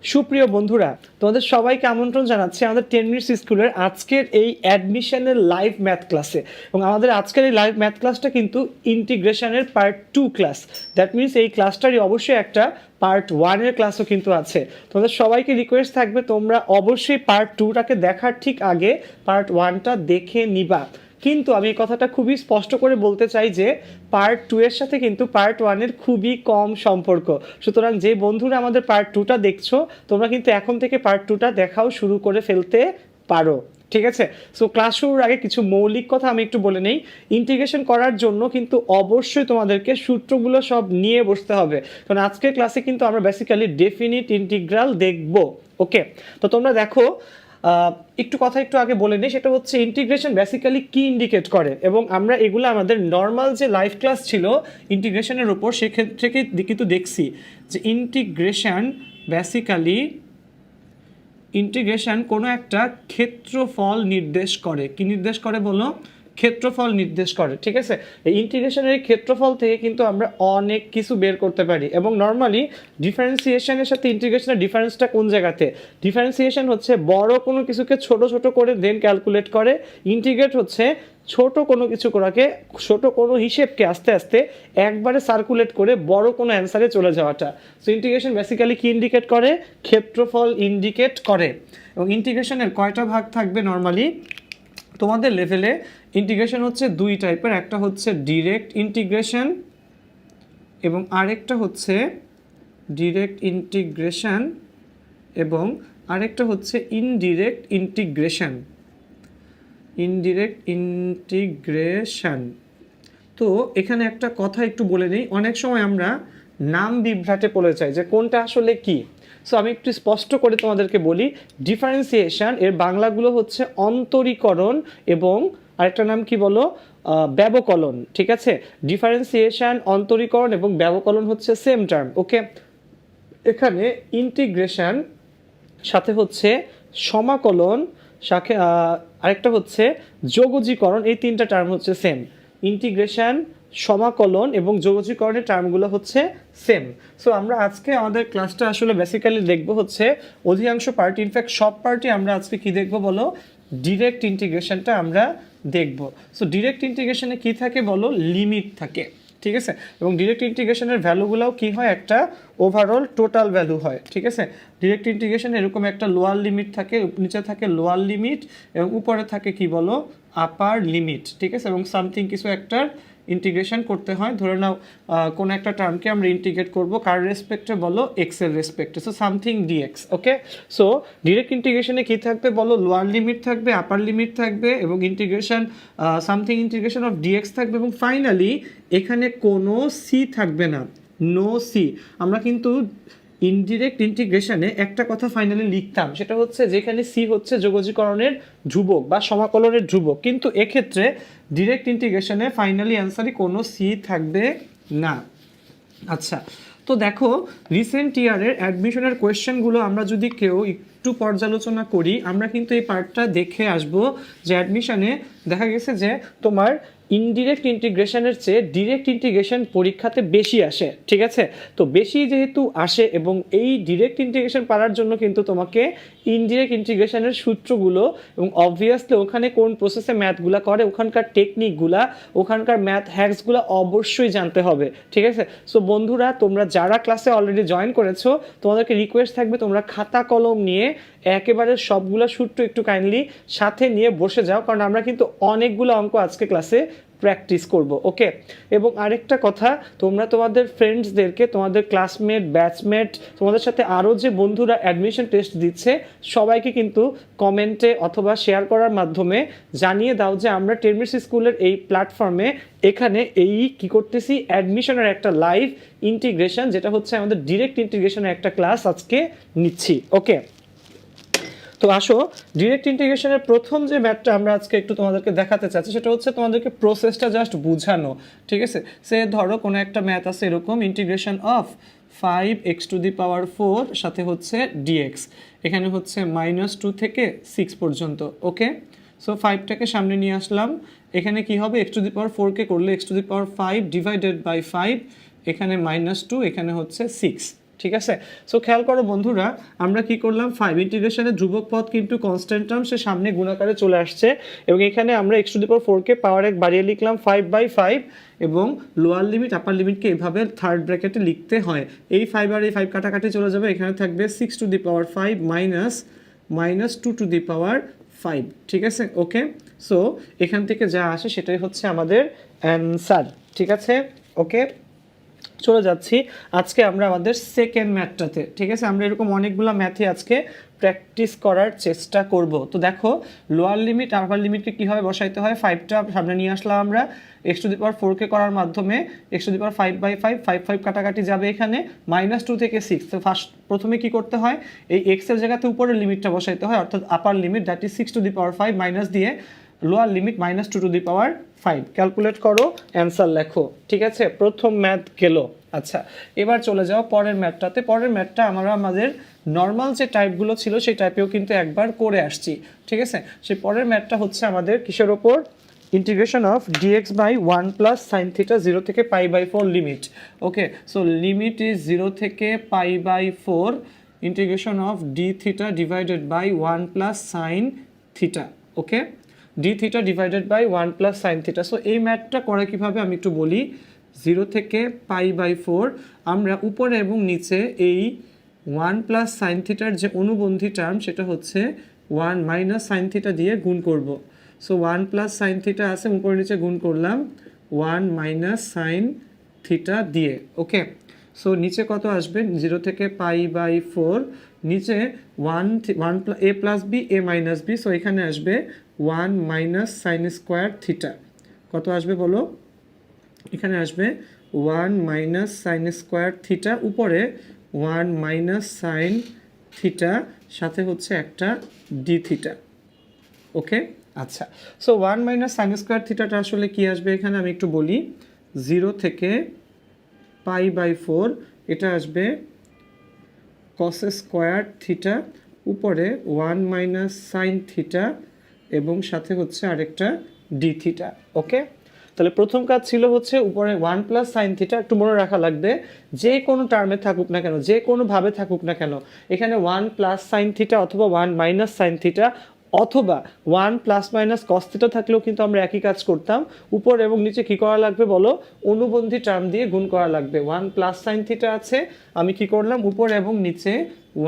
সুপ্রিয় বন্ধুরা, তোমাদের সবাইকে আমন্ত্রণ জানাচ্ছি আমাদের 10 মিনিটস স্কুলের আজকের এই অ্যাডমিশনের লাইভ ম্যাথ ক্লাসে। এবং আমাদের আজকের এই লাইভ ম্যাথ ক্লাসটা কিন্তু ইন্টিগ্রেশনের পার্ট 2 ক্লাস। দ্যাট মিনস এই ক্লাসটারই অবশ্যই একটা পার্ট 1-এর ক্লাসও কিন্তু আছে। তোমাদের সবাইকে রিকোয়েস্ট থাকবে তোমরা অবশ্যই পার্ট 2টাকে দেখার ঠিক আগে পার্ট 1টা দেখে নিবা। কিন্তু আমি এই কথাটা খুবই স্পষ্ট করে বলতে চাই যে পার্ট 2 এর সাথে কিন্তু পার্ট 1-এর খুবই কম সম্পর্ক। সুতরাং যে বন্ধুরা আমাদের পার্ট 2টা দেখছো, তোমরা কিন্তু এখন থেকে পার্ট 2টা দেখাও শুরু করে ফেলতে পারো। ঠিক আছে? সো ক্লাস শুরুর আগে কিছু মৌলিক কথা আমি একটু বলে নেই। ইন্টিগ্রেশন করার জন্য কিন্তু অবশ্যই তোমাদেরকে সূত্রগুলো সব নিয়ে বসতে হবে, কারণ আজকের ক্লাসে কিন্তু আমরা বেসিক্যালি ডেফিনিট ইন্টিগ্রাল দেখব। ওকে, তো তোমরা দেখো, একটু কথা একটু আগে বলে নিই, সেটা হচ্ছে ইন্টিগ্রেশন বেসিক্যালি কি ইন্ডিকেট করে, এবং আমরা এগুলো আমাদের নর্মাল যে লাইভ ক্লাস ছিল ইন্টিগ্রেশনের উপর সেক্ষেত্রে কিন্তু দেখছি যে ইন্টিগ্রেশন কোনো একটা ক্ষেত্রফল নির্দেশ করে। কি নির্দেশ করে বলো? ক্ষেত্রফল নির্দেশ করে। ঠিক আছে, এই ইন্টিগ্রেশনের ক্ষেত্রফল থেকে কিন্তু আমরা অনেক কিছু বের করতে পারি। এবং নর্মালি ডিফারেন্সিয়েশনের সাথে ইন্টিগ্রেশনের ডিফারেন্সটা কোন জায়গাতে? ডিফারেন্সিয়েশন হচ্ছে বড় কোনো কিছুকে ছোট ছোট করে দেন ক্যালকুলেট করে, ইন্টিগ্রেট হচ্ছে ছোট কোনো কিছু করাকে, ছোট কোনো হিসেবকে আস্তে আস্তে একবারে সার্কুলেট করে বড় কোনো অ্যান্সারে চলে যাওয়াটা। সো ইন্টিগ্রেশন বেসিক্যালি কি ইন্ডিকেট করে? ক্ষেত্রফল ইন্ডিকেট করে। এবং ইন্টিগ্রেশনের কয়টা ভাগ থাকবে নর্মালি তোমাদের লেভেলে? ইন্টিগ্রেশন হচ্ছে দুই টাইপের, একটা হচ্ছে ডিরেক্ট ইন্টিগ্রেশন এবং আরেকটা হচ্ছে ডিরেক্ট ইন্টিগ্রেশন এবং আরেকটা হচ্ছে ইনডিরেক্ট ইন্টিগ্রেশন। তো এখানে একটা কথা একটু বলে নিই, অনেক সময় আমরা নাম বিভ্রাটে পড়ে যাই যে কোনটা আসলে কি। সো আমি একটু স্পষ্ট করে তোমাদেরকে বলি, ডিফারেন্সিয়েশন এর বাংলাগুলো হচ্ছে অন্তরীকরণ এবং আরেকটা নাম কি বলো? ব্যবকলন। ঠিক আছে, ডিফারেন্সিয়েশন, অন্তরীকরণ এবং ব্যবকলন হচ্ছে সেম টার্ম। ওকে, এখানে ইন্টিগ্রেশন সাথে হচ্ছে সমাকলন, সাথে আরেকটা হচ্ছে যোগজীকরণ, এই তিনটা টার্ম হচ্ছে সেম। ইন্টিগ্রেশন, সমাকলন এবং যোগজীকরণের টার্মগুলো হচ্ছে সেম। সো আমরা আজকে আমাদের ক্লাসটা আসলে বেসিক্যালি দেখব হচ্ছে অধিকাংশ পার্ট, ইনফ্যাক্ট সব পার্টই আমরা আজকে কি দেখব বলো? ডিরেক্ট ইন্টিগ্রেশনটা আমরা দেখব। সো ডিরেক্ট ইন্টিগ্রেশনে কি থাকে বলো? লিমিট থাকে। ঠিক আছে, এবং ডিরেক্ট ইন্টিগ্রেশনের ভ্যালুগুলোও কি হয়? একটা ওভারঅল টোটাল ভ্যালু হয়। ঠিক আছে, ডিরেক্ট ইন্টিগ্রেশন এরকম একটা লোয়ার লিমিট থাকে, নিচে থাকে লোয়ার লিমিট এবং উপরে থাকে কি বলো? আপার লিমিট। ঠিক আছে, এবং সামথিং কিছু একটা ইন্টিগ্রেশন করতে হয়। ধরে নাও কোনো একটা টার্মকে আমরা ইন্টিগ্রেট করব কার রেসপেক্টে বলো? এক্স এর রেসপেক্টে। So something dx. Okay, so direct ইন্টিগ্রেশনে কি থাকবে বলো? লোয়ার লিমিট থাকবে, আপার লিমিট থাকবে এবং integration something integration of dx থাকবে এবং ফাইনালি এখানে কোনো সি থাকবে না, নো সি। আমরা কিন্তু ইনডিরেক্ট ইন্টিগ্রেশনে একটা কথা ফাইনালি লিখতাম, সেটা হচ্ছে যেখানে সি হচ্ছে যোগজীকরণের ধ্রুবক বা সমাকলনের ধ্রুবক, কিন্তু এক্ষেত্রে ডিরেক্ট ইন্টিগ্রেশনে ফাইনালি অ্যান্সারই কোনো সি থাকবে না। আচ্ছা, তো দেখো রিসেন্ট ইয়ারের অ্যাডমিশনের কোয়েশ্চেনগুলো আমরা যদি কেউ একটু পর্যালোচনা করি, আমরা কিন্তু এই পার্টটা দেখে আসবো যে অ্যাডমিশনে দেখা গেছে যে তোমার ইনডিরেক্ট ইন্টিগ্রেশনের চেয়ে ডিরেক্ট ইন্টিগ্রেশন পরীক্ষাতে বেশি আসে। ঠিক আছে, তো বেশি যেহেতু আসে এবং এই ডিরেক্ট ইন্টিগ্রেশন পারার জন্য কিন্তু তোমাকে ইনডিরেক্ট ইন্টিগ্রেশনের সূত্রগুলো এবং অবভিয়াসলি ওখানে কোন প্রসেসে ম্যাথগুলো করে, ওখানকার টেকনিকগুলা, ওখানকার ম্যাথ হ্যাক্সগুলো অবশ্যই জানতে হবে। ঠিক আছে, সো বন্ধুরা তোমরা যারা ক্লাসে অলরেডি জয়েন করেছো, তোমাদেরকে রিকোয়েস্ট থাকবে তোমরা খাতা কলম নিয়ে একেবারে সবগুলো সূত্র একটু কাইন্ডলি সাথে নিয়ে বসে যাও, কারণ আমরা কিন্তু অনেকগুলো অঙ্ক আজকে ক্লাসে প্র্যাকটিস করব। ওকে, এবং আরেকটা কথা, তোমরা তোমাদের ফ্রেন্ডসদেরকে, তোমাদের ক্লাসমেট, ব্যাচমেট, তোমাদের সাথে আরও যে বন্ধুরা অ্যাডমিশন টেস্ট দিচ্ছে সবাইকে কিন্তু কমেন্টে অথবা শেয়ার করার মাধ্যমে জানিয়ে দাও যে আমরা 10 মিনিটস স্কুলের এই প্ল্যাটফর্মে এখানে এই কি করতেছি, অ্যাডমিশনের একটা লাইভ ইন্টিগ্রেশন, যেটা হচ্ছে আমাদের ডিরেক্ট ইন্টিগ্রেশনের একটা ক্লাস আজকে নিচ্ছি। ওকে, তো আসো ডিরেক্ট ইন্টিগ্রেশনের প্রথম যে ম্যাথটা আমরা আজকে একটু তোমাদেরকে দেখাতে চাচ্ছি, সেটা হচ্ছে তোমাদেরকে প্রসেসটা জাস্ট বুঝানো। ঠিক আছে, সে ধরো কোনো একটা ম্যাথ আছে এরকম, ইন্টিগ্রেশন অফ 5x⁴ সাথে হচ্ছে ডিএক্স, এখানে হচ্ছে -2 থেকে 6 পর্যন্ত। ওকে, সো 5টাকে সামনে নিয়ে আসলাম, এখানে কি হবে? x⁴ কে করলে x⁵ ডিভাইডেড বাই 5, এখানে -2, এখানে হচ্ছে 6। ঠিক আছে। সো খেয়াল করো বন্ধুরা, আমরা কি করলাম, 5 ইন্টিগ্রেশনের ধ্রুবক পদ কিন্তু কনস্ট্যান্ট টার্ম, সে সামনে গুণাকারে চলে আসছে, এবং এখানে আমরা x⁴ কে পাওয়ার 1 বাড়িয়ে লিখলাম 5/5, এবং লোয়ার লিমিট আপার লিমিটকে এভাবে থার্ড ব্র্যাকেটে লিখতে হয়। এই 5 আর এই 5 কাটাকাটি চলে যাবে, এখানে থাকবে 6⁵ মাইনাস 2⁵, ঠিক আছে। ওকে, সো এখান থেকে যা আসে সেটাই হচ্ছে আমাদের অ্যান্সার, ঠিক আছে। ওকে, চলে যাচ্ছি আজকে আমরা আমাদের সেকেন্ড ম্যাথটাতে, ঠিক আছে। আমরা এরকম অনেকগুলো ম্যাথই আজকে প্র্যাকটিস করার চেষ্টা করব। তো দেখো, লোয়ার লিমিট আপার লিমিটকে কীভাবে বসাইতে হয়, 5টা সামনে নিয়ে আসলাম আমরা, x⁴ কে করার মাধ্যমে x⁵5/5, 5 কাটাকাটি যাবে, এখানে -2 থেকে 6। তো প্রথমে কি করতে হয়, এই x এর জায়গাতে উপরের লিমিটটা বসাইতে হয়, অর্থাৎ আপার লিমিট দ্যাট ইজ 6⁵ মাইনাস দিয়ে লোয়ার লিমিট -2⁵। ক্যালকুলেট করো, অ্যান্সার লেখো, ঠিক আছে। প্রথম ম্যাথ গেল। আচ্ছা, এবার চলে যাও পরের ম্যাথটাতে। পরের ম্যাথটা আমরা আমাদের নর্মাল যে টাইপগুলো ছিল সেই টাইপেও কিন্তু একবার করে আসছি, ঠিক আছে। সেই পরের ম্যাথটা হচ্ছে আমাদের কিসের ওপর, ইন্টিগ্রেশন অফ dx/1 + sin θ 0 থেকে π/4 limit. Okay, so limit is 0 থেকে π/4 integration of dθ divided by 1 + sin θ। Okay, dθ divided by 1 + sin θ। So এই ম্যাথটা করে কীভাবে আমি একটু বলি। 0 থেকে π/4 আমরা উপরে এবং নিচে এই 1 + sin θ যে অনুবন্ধী টার্ম সেটা হচ্ছে 1 - sin θ দিয়ে গুণ করব। সো 1 + sin θ আছে, উপরে নিচে গুণ করলাম 1 - sin θ দিয়ে। ওকে, সো নিচে কত আসবে, 0 থেকে π/4 নিচে 1 a + b a - b, so এখানে আসবে 1 - sin² θ। কত আসবে বলো, এখানে আসবে 1 - sin² θ, উপরে 1 - sin θ, সাথে হচ্ছে একটা dθ। ওকে, আচ্ছা, সো 1 - sin² θটা আসলে কি আসবে, এখানে আমি একটু বলি। 0 থেকে π/4 এটা আসবে cos² θ, উপরে 1 - sin θ, এবং সাথে হচ্ছে আরেকটা dθ। ওকে, তাহলে প্রথম কাজ ছিল হচ্ছে উপরে 1 + sin θ, একটু মনে রাখা লাগবে, যে কোনো টার্মে থাকুক না কেন, যে কোনোভাবে থাকুক না কেন, এখানে 1 + sin θ অথবা 1 - sin θ অথবা 1 ± cos θ থাকলেও কিন্তু আমরা একই কাজ করতাম। উপর এবং নিচে কি করা লাগবে বলো, অনুবন্ধী টার্ম দিয়ে গুণ করা লাগবে। 1 + sin θ আছে, আমি কি করলাম, উপর এবং নিচে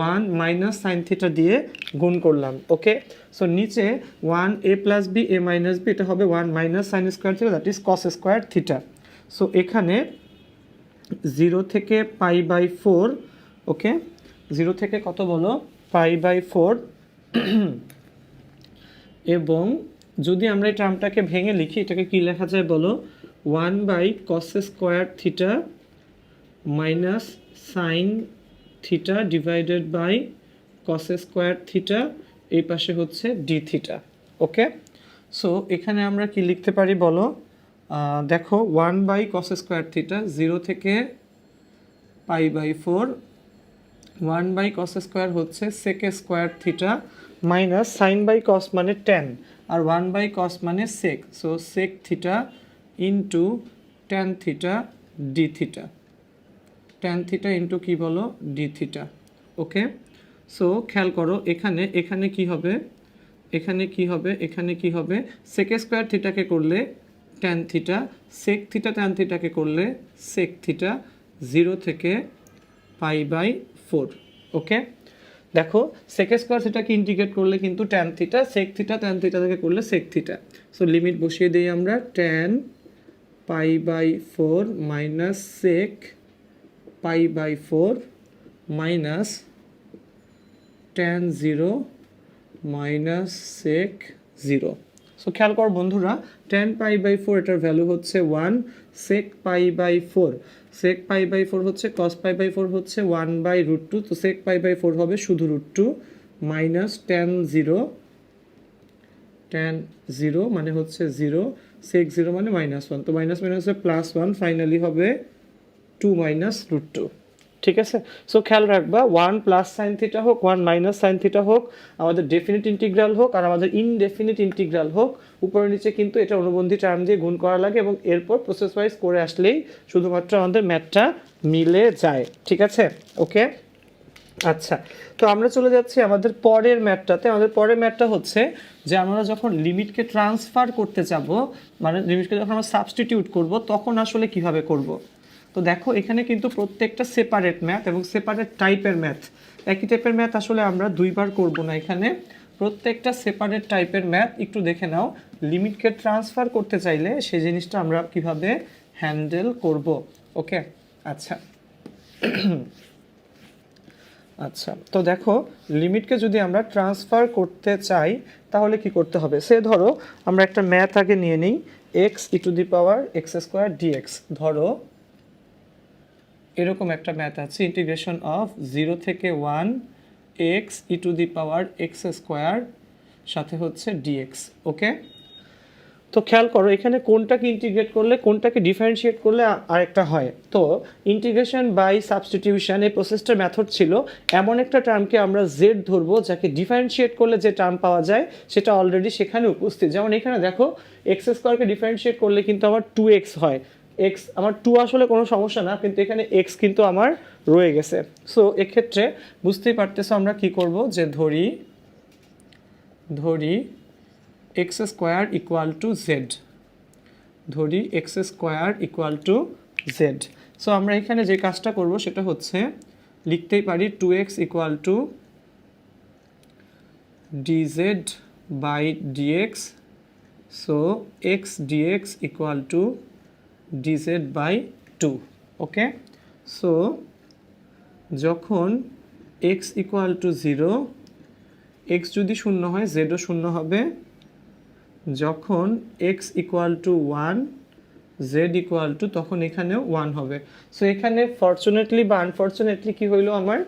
1 - sin θ দিয়ে গুণ করলাম। ওকে, সো নিচে 1 a + b a - b, এটা হবে 1 - sin² θ that is cos² θ। So এখানে 0 থেকে π/4, ওকে, 0 থেকে কত বলো, π/4, এবং যদি আমরা এই টার্মটাকে ভেঙে লিখি, এটাকে কি লেখা যায় বলো, 1/cos² θ minus sin θ divided by cos² θ, এই পাশে হচ্ছে dθ। ওকে, সো এখানে আমরা কি লিখতে পারি বলো, দেখো 1/cos² θ, 0 থেকে π/4, 1/cos² হচ্ছে sec² θ মাইনাস sin/cos মানে tan, আর 1/cos মানে sec, so sec θ into tan θ dθ, tan θ into কি বলো, dθ। ওকে, সো খেয়াল করো, এখানে কি হবে, এখানে কি হবে, এখানে কি হবে, sec² θকে করলে tan θ, sec θ tan θকে করলে sec θ, 0 থেকে π/4। ওকে, দেখো sec² θকে ইন্টিগ্রেট করলে কিন্তু tan θ, sec θ tan θ থেকে করলে sec θ। সো লিমিট বসিয়ে দিই আমরা, tan π/4 minus sec π/4 minus tan 0 minus sec 0। So খেয়াল কর বন্ধুরা, tan π/4 এটার ভ্যালু হচ্ছে 1, sec π/4, sec π/4 হচ্ছে cos π/4 হচ্ছে 1/√2, তো sec π/4 হবে শুধু √2 মাইনাস tan 0 মানে হচ্ছে 0, sec 0 মানে -1, তো মাইনাস মাইনাস প্লাস 1, ফাইনালি হবে 2 - √2। ঠিক আছে। সো খেয়াল রাখবা 1 প্লাস সাইন থিটা হোক 1 মাইনাস সাইন থিটা হোক, আমাদের ডেফিনিট ইন্টিগ্রাল হোক আর আমাদের ইনডেফিনিট ইন্টিগ্রাল হোক, উপরে নিচে কিন্তু এটা অনুবন্ধী টার্ম দিয়ে গুণ করা লাগে এবং এরপর প্রসেস ওয়াইজ করে আসলেই শুধুমাত্র আমাদের ম্যাথটা মিলে যায়। ঠিক আছে, ওকে। আচ্ছা, তো আমরা চলে যাচ্ছি আমাদের পরের ম্যাথটাতে। আমাদের পরের ম্যাথটা হচ্ছে যে আমরা যখন লিমিটকে ট্রান্সফার করতে যাব, মানে লিমিটকে যখন আমরা সাবস্টিটিউট করব, তখন আসলে কিভাবে করব। তো দেখো এখানে কিন্তু প্রত্যেকটা সেপারেট ম্যাথ এবং সেপারেট টাইপের ম্যাথ। একই টাইপের ম্যাথ আসলে আমরা দুইবার করব না, এখানে প্রত্যেকটা সেপারেট টাইপের ম্যাথ একটু দেখে নাও। লিমিটকে ট্রান্সফার করতে চাইলে সেই জিনিসটা আমরা কিভাবে হ্যান্ডেল করব। ওকে, আচ্ছা আচ্ছা, তো দেখো লিমিটকে যদি আমরা ট্রান্সফার করতে চাই তাহলে কি করতে হবে। সে ধরো আমরা একটা ম্যাথ আগে নিয়ে নিই, x e to the power x square dx. ধরো এরকম একটা ম্যাথ আছে, ইন্টিগ্রেশন অফ 0 থেকে 1 x e to the power x square সাথে হচ্ছে ডিএক্স। ওকে, তো খেয়াল করো এখানে কোনটাকে ইন্টিগ্রেট করলে কোনটাকে ডিফারেন্সিয়েট করলে আরেকটা হয়। তো ইন্টিগ্রেশন বাই সাবস্টিটিউশন এই প্রসেসটার মেথড ছিল এমন একটা টার্মকে আমরা জেড ধরবো যাকে ডিফারেন্সিয়েট করলে যে টার্ম পাওয়া যায় সেটা অলরেডি সেখানে উপস্থিত। যেমন এখানে দেখো এক্স স্কোয়ারকে ডিফারেন্সিয়েট করলে কিন্তু আমার 2x হয়। এক্স আমার 2 আসলে কোনো সমস্যা না, কিন্তু এখানে এক্স কিন্তু আমার রয়ে গেছে। সো এক্ষেত্রে বুঝতেই পারতেছো আমরা কি করব, যে ধরি x square equal to z, ধরি x square equal to z. So আমরা এখানে যে কাজটা করব সেটা হচ্ছে লিখতেই পারি 2x equal to dz by dx। So x dx equal to dz by 2। Okay, so যখন x ইকুয়াল টু 0, x যদি শূন্য হয় জেডও শূন্য হবে। যখন x equal to 1 z equal two, তখন এখানেও 1 হবে। সো এখানে ফরচুনেটলি বা আনফরচুনেটলি কি হইলো, আমার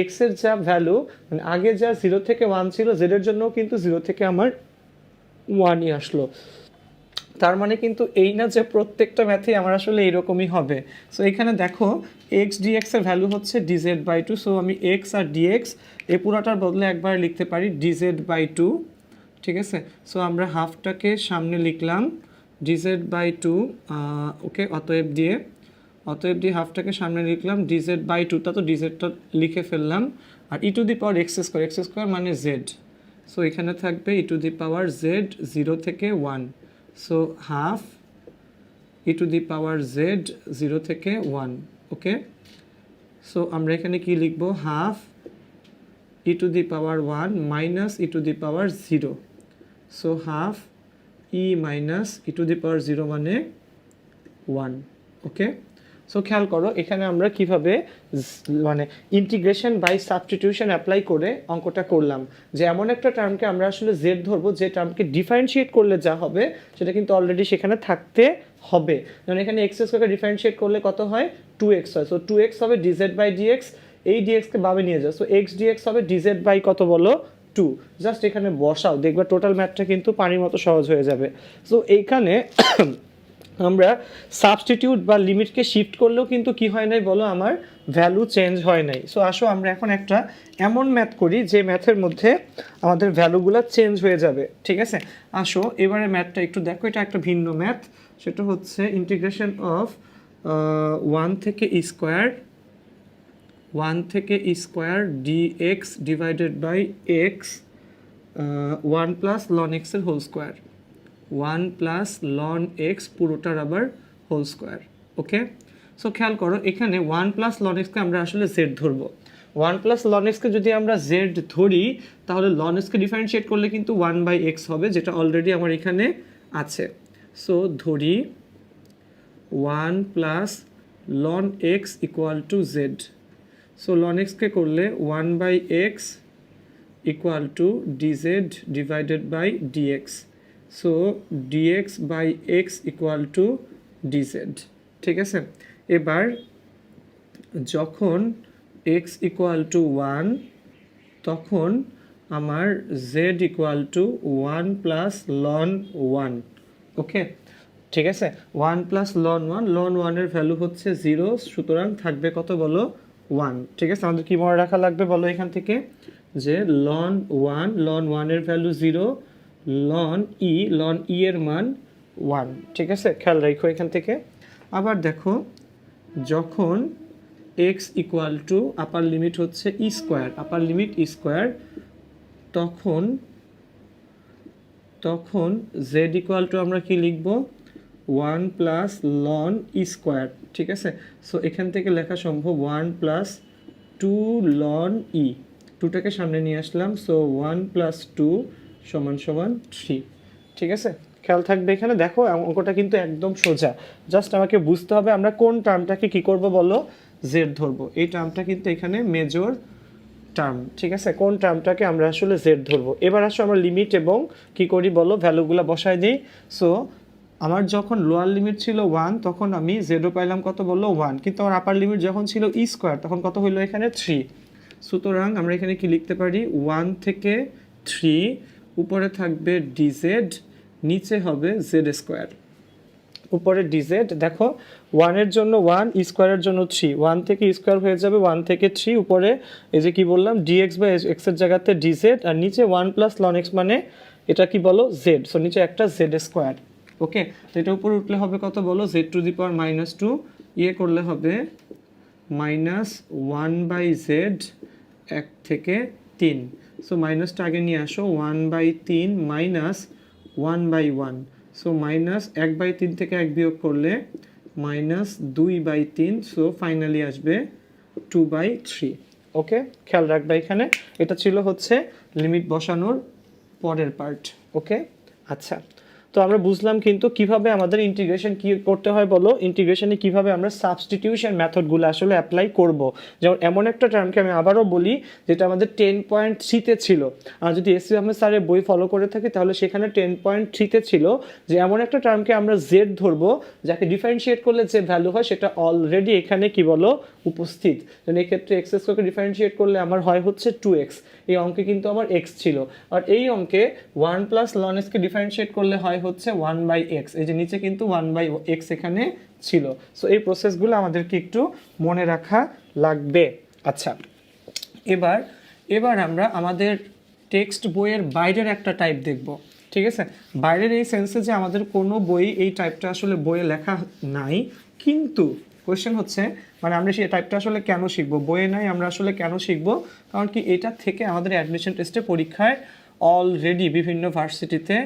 x এর যা ভ্যালু মানে আগে যা 0 থেকে 1 ছিল জেডের জন্যও কিন্তু 0 থেকে আমার 1ই আসলো। তার মানে কিন্তু এই না যে প্রত্যেকটা ম্যাথেই আমার আসলে এইরকমই হবে। সো এখানে দেখো এক্স ডিএক্স এর ভ্যালু হচ্ছে ডিজেড বাই 2। সো আমি এক্স আর ডিএক্স এই পুরোটার বদলে একবার লিখতে পারি ডিজেড বাই 2। ঠিক আছে, সো আমরা হাফটাকে সামনে লিখলাম ডিজেড বাই 2। ওকে, অতএব দিয়ে হাফটাকে সামনে লিখলাম ডিজেড বাই 2, তা তো ডিজেডটা লিখে ফেললাম। আর ই to the power x square মানে জেড। সো এখানে থাকবে ই টু দি পাওয়ার জেড 0 থেকে 1। So half e to the power z 0 থেকে 1। ওকে, সো আমরা এখানে কি লিখব, half e to the power 1 minus e to the power 0। So half e minus e to the power 0 মানে 1। Okay, so খেয়াল করো এখানে আমরা কিভাবে মানে ইন্টিগ্রেশন বাই সাবস্টিটিউশন অ্যাপ্লাই করে অঙ্কটা করলাম, যে এমন একটা টার্মকে আমরা আসলে জেড ধরবো যে টার্মকে ডিফারেন্সিয়েট করলে যা হবে সেটা কিন্তু অলরেডি সেখানে থাকতে হবে। যেমন এখানে এক্স স্কোয়ারকে ডিফারেন্সিয়েট করলে কত হয়, 2x হয়। সো 2x হবে ডিজেড বাই ডিএক্স, এই ডিএক্সকে বামে নিয়ে যাও। সো এক্স ডিএক্স হবে ডিজেড বাই কত বলো, 2। জাস্ট এখানে বসাও, দেখবা টোটাল ম্যাথটা কিন্তু পানির মতো সহজ হয়ে যাবে। সো এইখানে আমরা সাবস্টিটিউট বা লিমিটকে শিফট করলেও কিন্তু কি হয় নাই বলো, আমার ভ্যালু চেঞ্জ হয় নাই। সো আসো আমরা এখন একটা এমন ম্যাথ করি যে ম্যাথের মধ্যে আমাদের ভ্যালুগুলো চেঞ্জ হয়ে যাবে। ঠিক আছে, আসো এবারে ম্যাথটা একটু দেখো, এটা একটা ভিন্ন ম্যাথ। সেটা হচ্ছে ইন্টিগ্রেশন অফ 1 থেকে square dx divided by x 1 plus ln x এর whole square, 1 plus ln x পুরোটার আবার হোল স্কোয়ার। ওকে, সো খেয়াল করো এখানে 1 প্লাস লন এক্সকে আমরা আসলে জেড ধরবো। 1 প্লাস লন এক্সকে যদি আমরা জেড ধরি তাহলে লন এক্সকে ডিফারেন্সিয়েট করলে কিন্তু 1 বাই এক্স হবে, যেটা অলরেডি আমার এখানে আছে। সো ধরি 1 plus ln x equal to z. So ln এক্সকে করলে 1 by x equal to dz divided by dx. So dx by x equal to dz। ঠিক আছে, এবার যখন x ইকুয়াল টু 1 তখন আমার z equal to 1 plus loan 1। ওকে, ঠিক আছে, 1 প্লাস লন 1, লন 1 এর ভ্যালু হচ্ছে 0, সুতরাং থাকবে কত বলো, ওয়ান। ঠিক আছে, আমাদের কি মনে রাখা লাগবে বলো এখান থেকে, যে লন ওয়ানের ভ্যালু 0, লন ই এর মান 1। ঠিক আছে, খেয়াল রাখো এখান থেকে। আবার দেখো, যখন এক্স ইকুয়াল টু আপার লিমিট হচ্ছে ই স্কোয়ার, আপার লিমিট ই স্কোয়ার, তখন জেড ইকুয়াল টু আমরা কি লিখব, 1 প্লাস লন ই স্কোয়ার। ঠিক আছে, সো এখান থেকে লেখা সম্ভব 1 প্লাস 2 লন ই, টুটাকে সামনে নিয়ে আসলাম, সো 1 প্লাস 2 সমান সমান 3। ঠিক আছে, খেয়াল থাকবে এখানে। দেখো অঙ্কটা কিন্তু একদম সোজা, জাস্ট আমাকে বুঝতে হবে আমরা কোন টার্মটাকে কি করব বলো, জেড ধরবো। এই টার্মটা কিন্তু এখানে মেজর টার্ম। ঠিক আছে, কোন টার্মটাকে আমরা আসলে জেড ধরবো। এবার আসো আমরা লিমিট এবং কি করি বলো, ভ্যালুগুলো বসাই দিই। সো আমার যখন লোয়ার লিমিট ছিল 1, তখন আমি জেডও পাইলাম কত বললো 1, কিন্তু আমার আপার লিমিট যখন ছিল ই স্কোয়ার, তখন কত হইলো এখানে 3। সুতরাং আমরা এখানে কি লিখতে পারি, 1 থেকে 3, উপরে থাকবে ডিজেড, নিচে হবে জেড স্কোয়ার। উপরে ডিজেড দেখো, 1-এর জন্য 1, ই স্কোয়ারের জন্য 3, 1 থেকে ই স্কোয়ার হয়ে যাবে 1 থেকে 3, উপরে এই যে কি বললাম ডিএক্স বা এক্সের জায়গাতে ডিজেড, আর নিচে 1 প্লাস লন এক্স মানে এটা কি বলো জেড, সো নিচে একটা জেড স্কোয়ার। ওকে, তো এটা উপরে উঠলে হবে কত বলো, জেড টু দি পাওয়ার -2, ইয়ে করলে হবে -1/z 1 থেকে 3। সো মাইনাসটা আগে নিয়ে আসো, 1/3 মাইনাস 1/1, সো -1/3 থেকে 1 বিয়োগ করলে -2/3, সো ফাইনালি আসবে 2/3। ওকে, খেয়াল রাখবে এখানে। এটা ছিল হচ্ছে লিমিট বসানোর পরের পার্ট। ওকে, আচ্ছা, তো আমরা বুঝলাম কিন্তু কিভাবে আমাদের ইন্টিগ্রেশন কি করতে হয় বলো, ইন্টিগ্রেশনে কিভাবে আমরা সাবস্টিটিউশন মেথডগুলো আসলে অ্যাপ্লাই করব। যেমন এমন একটা টার্মকে আমি আবারও বলি, যেটা আমাদের 10.3-তে ছিল। আর যদি এস সি আহমেদ স্যারের বই ফলো করে থাকি, তাহলে সেখানে 10.3-তে ছিল যে এমন একটা টার্মকে আমরা জেড ধরবো, যাকে ডিফারেন্সিয়েট করলে যে ভ্যালু হয় সেটা অলরেডি এখানে কি বলো উপস্থিত। যেন এই ক্ষেত্রে এক্স স্কোয়ারকে ডিফারেন্সিয়েট করলে আমার হয় হচ্ছে 2x, এই অঙ্কে কিন্তু আমার x ছিল। আর এই অঙ্কে 1 প্লাস লন এক্সকে ডিফারেন্সিয়েট করলে হয় হচ্ছে 1/x, এই যে নিচে কিন্তু 1/x এখানে ছিল। সো এই প্রসেসগুলো আমাদেরকে একটু মনে রাখা লাগবে। আচ্ছা, এবার আমরা আমাদের টেক্সট বইয়ের বাইরের একটা টাইপ দেখব। ঠিক আছে, বাইরের এই সেন্সে যে আমাদের কোনো বই এই টাইপটা আসলে বইয়ে লেখা নাই, কিন্তু কোয়েশ্চেন হচ্ছে মানে আমরা সেই টাইপটা আসলে কেন শিখবো, বইয়ে নাই আমরা আসলে কেন শিখবো, কারণ কি এটা থেকে আমাদের অ্যাডমিশন টেস্টে পরীক্ষায় অলরেডি বিভিন্ন ভার্সিটিতে,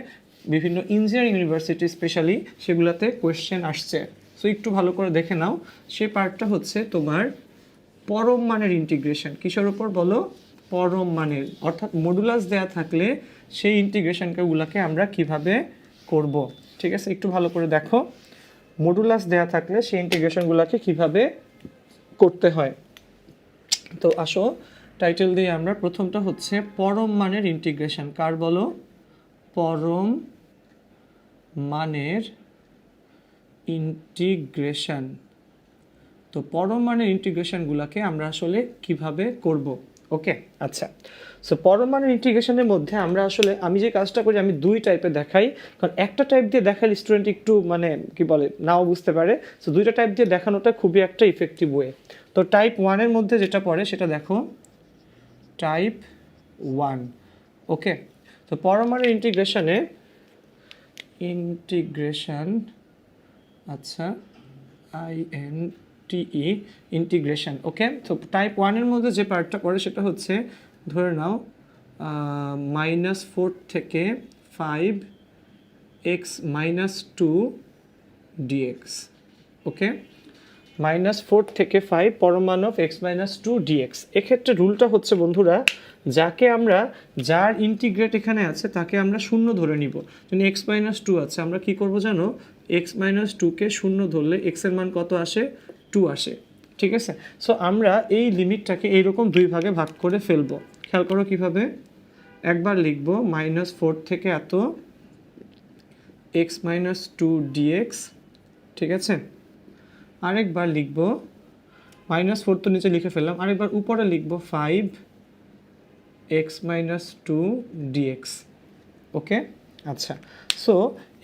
বিভিন্ন ইঞ্জিনিয়ারিং ইউনিভার্সিটি স্পেশালি, সেগুলোতে কোয়েশ্চেন আসছে। সো একটু ভালো করে দেখে নাও। সেই পার্টটা হচ্ছে তোমার পরম মানের ইন্টিগ্রেশন। কিসের উপর বলো, পরম মানের, অর্থাৎ মডুলাস দেয়া থাকলে সেই ইন্টিগ্রেশনগুলোকে আমরা কিভাবে করব। ঠিক আছে, একটু ভালো করে দেখো, মডুলাস দেয়া থাকলে সেই ইন্টিগ্রেশনগুলোকে কিভাবে করতে হয়। তো আসো টাইটেল দিয়ে আমরা, প্রথমটা হচ্ছে পরম মানের ইন্টিগ্রেশন। কার বলো, পরম মানের ইন্টিগ্রেশন। তো পরম মানের ইন্টিগ্রেশনগুলোকে আমরা আসলে কিভাবে করব। ওকে, আচ্ছা, সো পরম মানের ইন্টিগ্রেশনের মধ্যে আমরা আসলে, আমি যে কাজটা করি আমি দুই টাইপে দেখাই, কারণ একটা টাইপ দিয়ে দেখালে স্টুডেন্ট একটু মানে কি বলে নাও বুঝতে পারে। সো দুইটা টাইপ দিয়ে দেখানোটা খুবই একটা ইফেক্টিভ ওয়ে। তো টাইপ 1-এর মধ্যে যেটা পড়ে সেটা দেখো, টাইপ 1। ওকে, তো পরম মানের ইন্টিগ্রেশন, আচ্ছা INTE ইন্টিগ্রেশন। ওকে, তো টাইপ 1-এর মধ্যে যে পার্টটা পড়ে সেটা হচ্ছে, ধরে নাও -4 থেকে 5x - 2 dx। ওকে, -4 থেকে 5 পরম মান অফ x - 2 dx। এক্ষেত্রে রুলটা হচ্ছে বন্ধুরা, যার ইন্টিগ্রেট এখানে আছে তাকে আমরা শূন্য ধরে নিব। যদি x - 2 আছে, আমরা কি করব জানো, x - 2কে শূন্য ধরলে x এর মান কত আসে, 2 আসে। ঠিক আছে, সো আমরা এই লিমিটটাকে এইরকম দুই ভাগে ভাগ করে ফেলবো। খেয়াল করো কিভাবে, একবার লিখব -4 থেকে এত x - 2 dx। ঠিক আছে, আরেকবার লিখব -4 তো নিচে লিখে ফেললাম, আরেকবার উপরে লিখব 5x - 2 dx। ওকে, আচ্ছা, সো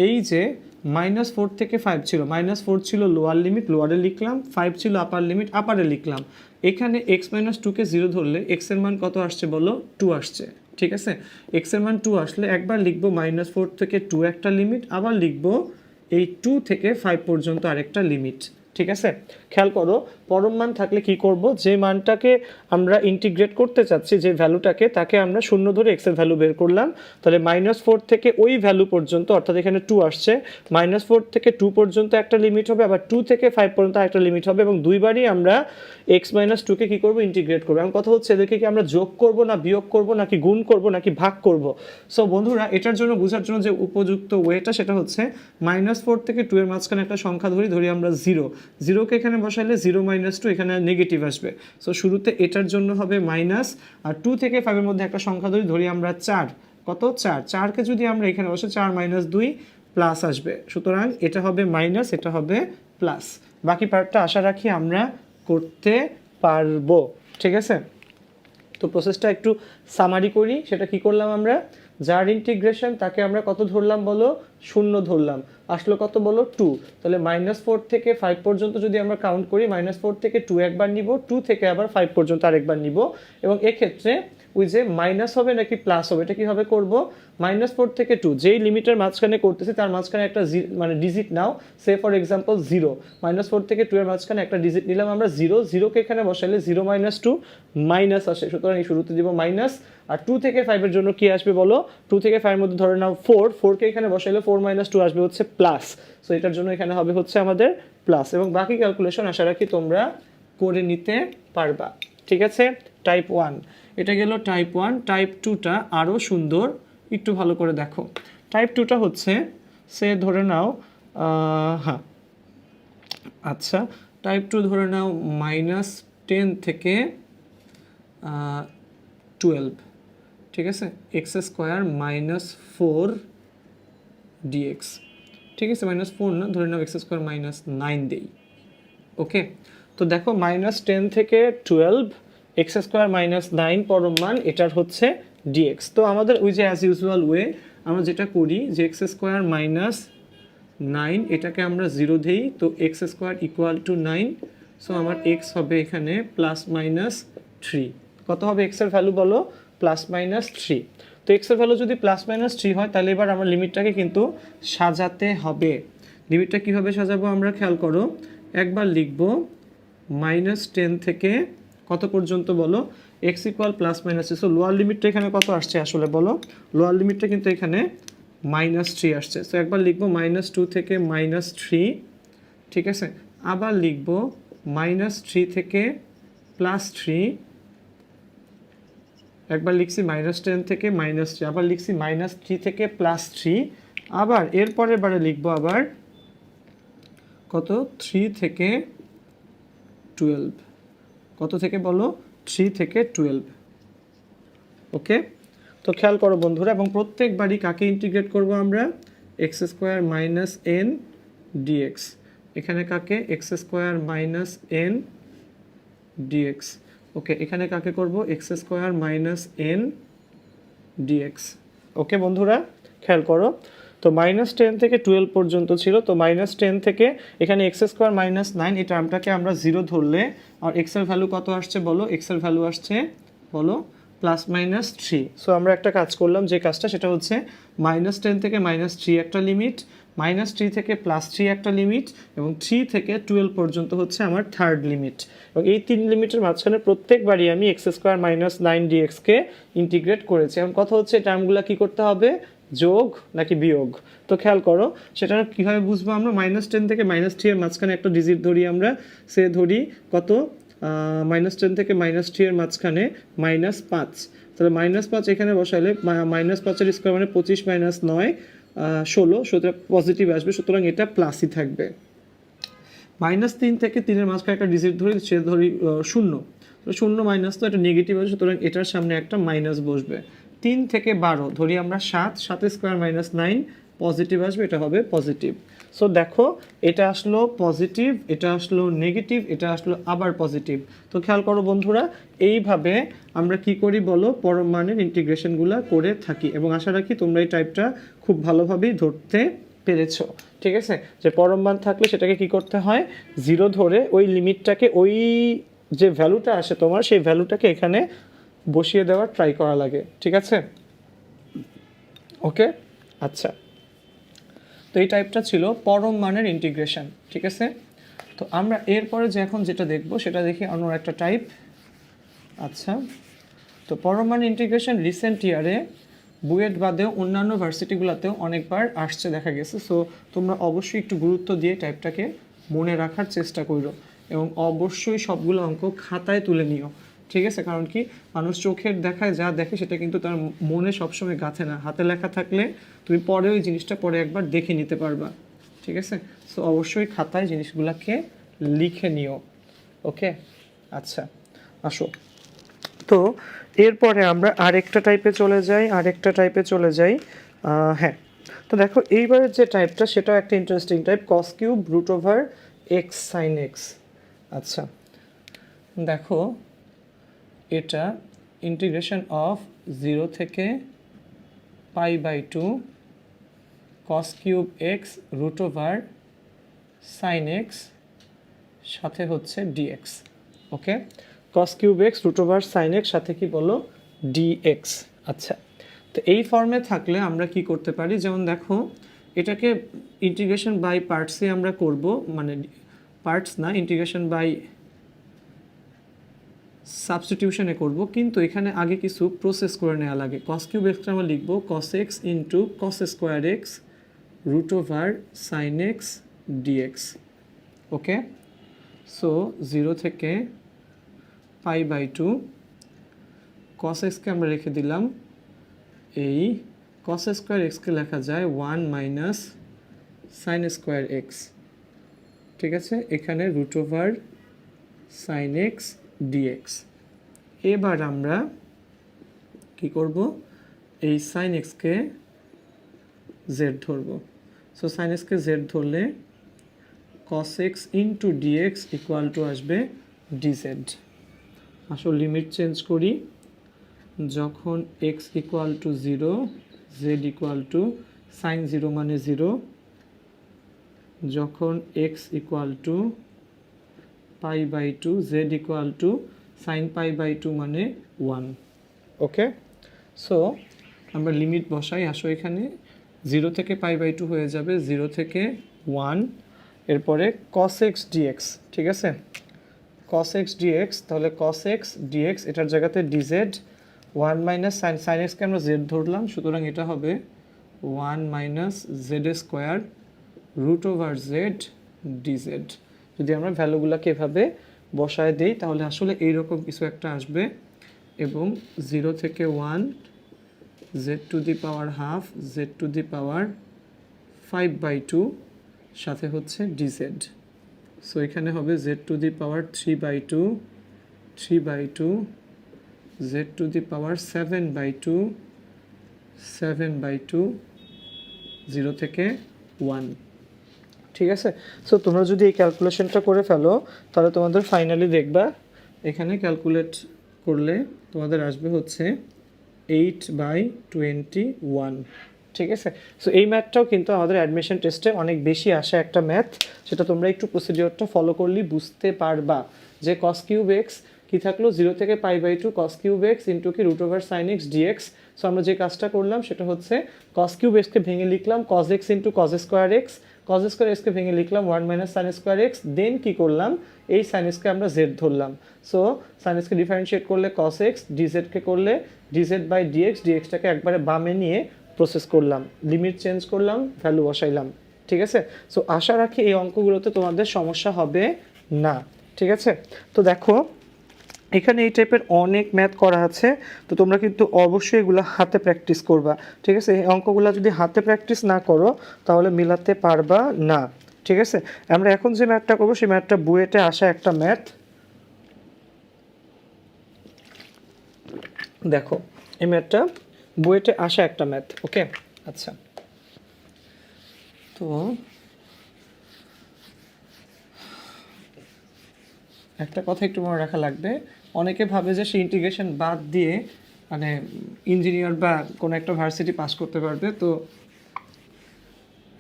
এই যে -4 থেকে 5 ছিল, -4 ছিল লোয়ার লিমিট, লোয়ারে লিখলাম, 5 ছিল আপার লিমিট, আপারে লিখলাম। এখানে x-2 কে 0 ধরলে x এর মান কত আসছে বলো, 2 আসছে। ঠিক আছে, x এর মান 2 আসলে একবার লিখবো -4 থেকে 2 একটা লিমিট, আবার লিখবো এই 2 থেকে 5 পর্যন্ত আরেকটা লিমিট। ঠিক আছে, খেয়াল করো পরম মান থাকলে কি করব, যে মানটাকে আমরা ইন্টিগ্রেট করতে চাচ্ছি, যে ভ্যালুটাকে, তাকে আমরা শূন্য ধরে x এর ভ্যালু বের করলাম। তাহলে -4 থেকে ওই ভ্যালু পর্যন্ত, অর্থাৎ এখানে 2 আসছে, -4 থেকে 2 পর্যন্ত একটা লিমিট হবে, আবার 2 থেকে 5 পর্যন্ত একটা লিমিট হবে, এবং দুইবারই আমরা x-2 কে কি করব, ইন্টিগ্রেট করব। এখন কথা হচ্ছে এদেরকে কি আমরা যোগ করব না বিয়োগ করব, নাকি গুণ করব, নাকি ভাগ করব। সো বন্ধুরা, এটার জন্য বোঝার জন্য যে উপযুক্ত ওয়েটা সেটা হচ্ছে -4 থেকে 2 এর মাঝখানে একটা সংখ্যা ধরি আমরা 0, 0কে এখানে বসাইলে 0-2 এখানে নেগেটিভ আসবে। সো শুরুতে এটার জন্য হবে মাইনাস, আর 2 থেকে 5 এর মধ্যে একটা সংখ্যা ধরি আমরা 4, কত 4, 4কে যদি আমরা এখানে বসে 4-2 প্লাস আসবে। সুতরাং এটা হবে মাইনাস, এটা হবে প্লাস। বাকি পার্টটা আশা রাখি আমরা করতে পারবো। ঠিক আছে, তো প্রসেসটা একটু সামারি করি। সেটা কি করলাম আমরা, যার ইন্টিগ্রেশন তাকে আমরা কত ধরলাম বলো, 0 ধরলাম, আসলো কত বলো, 2। তাহলে -4 থেকে 5 পর্যন্ত যদি আমরা কাউন্ট করি, -4 থেকে 2 একবার নিব, 2 থেকে আবার 5 পর্যন্ত আরেকবার নিব, এবং এক্ষেত্রে ওই যে মাইনাস হবে নাকি প্লাস হবে, এটা কীভাবে করব, -4 থেকে 2 যেই লিমিটের মাঝখানে করতেছি তার মাঝখানে একটা মানে digit now, say for example 0, -4 থেকে 2 এর মাঝখানে একটা ডিজিট নিলাম আমরা 0, 0কে এখানে বসাইলে 0-2 মাইনাস আসে, সুতরাং এই শুরুতে দিব মাইনাস। আর 2 থেকে 5 এর জন্য কি আসবে বলো, 2 থেকে 5 এর মধ্যে ধরে নাও 4, 4কে এখানে বসাইলে 4-2 আসবে হচ্ছে প্লাস। সো এটার জন্য এখানে হবে হচ্ছে আমাদের প্লাস, এবং বাকি ক্যালকুলেশন আশা রাখি তোমরা করে নিতে পারবা। ঠিক আছে, টাইপ 1 এটা গেল টাইপ 1। টাইপ 2টা আরও সুন্দর, একটু ভালো করে দেখো। টাইপ 2টা হচ্ছে, সে ধরে নাও হ্যাঁ আচ্ছা, টাইপ 2 ধরে নাও -10 থেকে 12, ঠিক আছে, x² -4 dx। ঠিক আছে, -4 না, ধরে নাও x² -9 দেই। ওকে, তো দেখো -10 থেকে 12, x² -9 পরম মান, এটার হচ্ছে dx। তো আমাদের ওই যে অ্যাজ ইউজুয়াল ওয়ে আমরা যেটা করি, যে x² -9 এটাকে আমরা 0 দেই, তো x² = 9। সো আমার x হবে এখানে +-3। কত হবে x এর ভ্যালু বলো, +-3। তো x এর ভ্যালু যদি +-3 হয়, তাহলে এবার আমার লিমিটটাকে কিন্তু সাজাতে হবে। লিমিটটা কীভাবে সাজাবো আমরা, খেয়াল করো, একবার লিখব -10 থেকে কত পর্যন্ত বলো, x = +-3। সো লোয়ার লিমিটটা এখানে কত আসছে আসলে বলো, লোয়ার লিমিটটা কিন্তু এখানে -3 আসছে। সো একবার লিখব -2 থেকে -3, ঠিক আছে, আবার লিখব -3 থেকে +3, একবার লিখছি -10 থেকে -3, আবার লিখছি -3 থেকে +3, আবার এরপরের বারে লিখব আবার কত, 3 থেকে 12, কত থেকে বলো, 3 থেকে 12। ওকে, তো খেয়াল করো বন্ধুরা, এবং প্রত্যেকবারই কাকে ইন্টিগ্রেট করব আমরা, x² - n dx। এখানে কাকে, x² - n dx। ওকে, এখানে কাকে করব, x² - n dx। ওকে বন্ধুরা, খেয়াল করো, তো -10 থেকে 12 পর্যন্ত ছিল, তো -10 থেকে এখানে x² -9 এই টার্মটাকে আমরা 0 ধরলে, আর x এর ভ্যালু কত আসছে বলো, x এর ভ্যালু আসছে বলো +-3। সো আমরা একটা কাজ করলাম, যে কাজটা সেটা হচ্ছে -10 থেকে -3 একটা লিমিট, -3 থেকে +3 একটা লিমিট, এবং 3 থেকে 12 পর্যন্ত হচ্ছে আমার থার্ড লিমিট। এবং এই 3 লিমিটের মাঝখানে প্রত্যেকবারই আমি x² -9 dx কে ইন্টিগ্রেট করেছি। এখন কথা হচ্ছে টার্মগুলো কি করতে হবে, যোগ নাকি বিয়োগ। তো খেয়াল করো, সেটা কীভাবে বুঝবো আমরা, -10 থেকে -3 এর মাঝখানে একটা ডিজিট ধরি আমরা, সে ধরি কত, -10 থেকে -3 এর মাঝখানে -5। তাহলে -5 এখানে বসাইলে -5 এর স্কোয়ার মানে 25 - 9 16, সুতরাং পজিটিভ আসবে, সুতরাং এটা প্লাসই থাকবে। -3 থেকে 3 এর মাঝখানে একটা ডিজিট ধরি, সে ধরি 0, 0 মাইনাস, তো এটা নেগেটিভ আসবে, সুতরাং এটার সামনে একটা মাইনাস বসবে। 3 থেকে 12 ধরি আমরা 7, 7 স্কোয়ার -9 পজিটিভ আসবে, এটা হবে পজিটিভ। সো দেখো, এটা আসলো পজিটিভ, এটা আসলো নেগেটিভ, এটা আসলো আবার পজিটিভ। তো খেয়াল করো বন্ধুরা, এইভাবে আমরা কি করি বলো, পরম মানের ইন্টিগ্রেশনগুলো করে থাকি, এবং আশা রাখি তোমরা এই টাইপটা খুব ভালোভাবেই ধরতে পেরেছো, ঠিক আছে? যে পরম মান থাকলে সেটাকে কি করতে হয়, 0 ধরে ওই লিমিটটাকে, ওই যে ভ্যালুটা আসে তোমার, সেই ভ্যালুটাকে এখানে বসিয়ে দেওয়ার ট্রাই করা লাগে, ঠিক আছে? ওকে, আচ্ছা। তো এই টাইপটা ছিল পরম মানের ইন্টিগ্রেশন, ঠিক আছে? তো আমরা এরপরে যে এখন যেটা দেখব সেটা দেখি অন্য একটা টাইপ। আচ্ছা, তো পরম মানের ইন্টিগ্রেশন রিসেন্ট ইয়ারে বুয়েট বাদেও অন্যান্য ভার্সিটিগুলোতেও অনেকবার আসছে দেখা গেছে। সো তোমরা অবশ্যই একটু গুরুত্ব দিয়ে টাইপটাকে মনে রাখার চেষ্টা করো এবং অবশ্যই সবগুলো অঙ্ক খাতায় তুলে নিও, ঠিক আছে? কারণ কি, মানুষ চোখের দেখায় যা দেখে সেটা কিন্তু তার মনে সবসময় গাঁথে না। হাতে লেখা থাকলে তুমি পরে ওই জিনিসটা পরে একবার দেখে নিতে পারবা, ঠিক আছে? সো অবশ্যই খাতায় জিনিসগুলোকে লিখে নিও। ওকে, আচ্ছা, আসো। তো এরপরে আমরা আরেকটা টাইপে চলে যাই। হ্যাঁ, তো দেখো এইবারের যে টাইপটা সেটাও একটা interesting type, cos cube root over x sine x. আচ্ছা, দেখো এটা ইন্টিগ্রেশন অফ 0 থেকে π/2 cos cube x root over sine x সাথে হচ্ছে dx. Okay, cos cube x root over sine x সাথে কি বলো, ডিএক্স। আচ্ছা, তো এই ফর্মে থাকলে আমরা কি করতে পারি, যেমন দেখো এটাকে ইন্টিগ্রেশন বাই পার্টসে আমরা করব, মানে পার্টস না, ইন্টিগ্রেশন বাই সাবস্টিটিউশনে করব, কিন্তু এখানে আগে কিছু প্রসেস করে নেওয়া লাগে। কস কিউব এক্সটা আমরা লিখব cos x into cos square x root over sine x dx. Okay, so 0 থেকে π/2 কস এক্সকে আমরা রেখে দিলাম, এই কস স্কোয়ার এক্সকে লেখা যায় 1 মাইনাস সাইন স্কোয়ার এক্স, ঠিক আছে? এখানে root over sine x dx. এবার আমরা কি করব, এই সাইন এক্সকে জেড ধরব। সো সাইন এক্সকে জেড ধরলে cos x into dx equal to আসবে ডিজেড। আসলে লিমিট চেঞ্জ করি, যখন x equal to 0, z equal to sine 0 মানে 0, যখন x equal to π/2, z equal to sine π/2 মানে 1। ওকে, সো আমরা লিমিট বসাই, আসো এখানে 0 থেকে π/2 হয়ে যাবে 0 থেকে 1, এরপরে cos x dx, ঠিক আছে? cos x dx, তাহলে cos x dx এটার জায়গাতে dz, 1 মাইনাস সাইন এক্সকে আমরা z ধরলাম, সুতরাং এটা হবে 1 minus z square root over z dz. যদি আমরা ভ্যালুগুলোকে এভাবে বসায় দিই তাহলে আসলে এইরকম কিছু একটা আসবে, এবং 0 থেকে 1 z to the power half z to the power 5/2 সাথে হচ্ছে ডিজেড। সো এখানে হবে z to the power 3/2 z to the power 7/2 0 থেকে 1, ঠিক আছে? সো তোমরা যদি এই ক্যালকুলেশনটা করে ফেলো তাহলে তোমাদের ফাইনালি দেখবা এখানে ক্যালকুলেট করলে তোমাদের আসবে হচ্ছে 8/21, ঠিক আছে? সো এই ম্যাথটাও কিন্তু আমাদের অ্যাডমিশন টেস্টে অনেক বেশি আসে একটা ম্যাথ, সেটা তোমরা একটু প্রসিডিওরটা ফলো করলেই বুঝতে পারবা যে কস কিউব এক্স কী থাকলো 0 থেকে π/2 কস কিউব এক্স ইন্টু কি root over sine x dx. So আমরা যে কাজটা করলাম সেটা হচ্ছে কস কিউব এক্সকে ভেঙে লিখলাম cos x into cos square x, cos square এক্সকে ভেঙে লিখলাম 1 minus sine square x, then কী করলাম, এই সাইন এক্সকে আমরা জেড ধরলাম। সো সাইন এক্সকে ডিফারেন্সিয়েট করলে কস এক্স, ডিজেডকে করলে ডিজেড বাই ডিএক্স, ডিএক্সটাকে একবারে বামে নিয়ে প্রসেস করলাম, লিমিট চেঞ্জ করলাম, ভ্যালু বসাইলাম, ঠিক আছে? সো আশা রাখি এই অঙ্কগুলোতে তোমাদের সমস্যা হবে না, ঠিক আছে? তো দেখো এখানে এই টাইপের অনেক ম্যাথ করা আছে, তো তোমরা কিন্তু অবশ্যই এগুলো হাতে প্র্যাকটিস করবা, ঠিক আছে? এই অঙ্কগুলো যদি হাতে প্র্যাকটিস না করো তাহলে মিলাতে পারবা না, ঠিক আছে? আমরা এখন যে ম্যাথটা করবো সেই ম্যাথটা বুয়েটে আসা একটা ম্যাথ। দেখো এই ম্যাথটা বুয়েটে আসা একটা ম্যাথ, ওকে? আচ্ছা, তো একটা কথা একটু মনে রাখা লাগবে, অনেকে ভাবে যে সে ইন্টিগ্রেশন বাদ দিয়ে মানে ইঞ্জিনিয়ার বা কোনো একটা ভার্সিটি পাস করতে পারবে। তো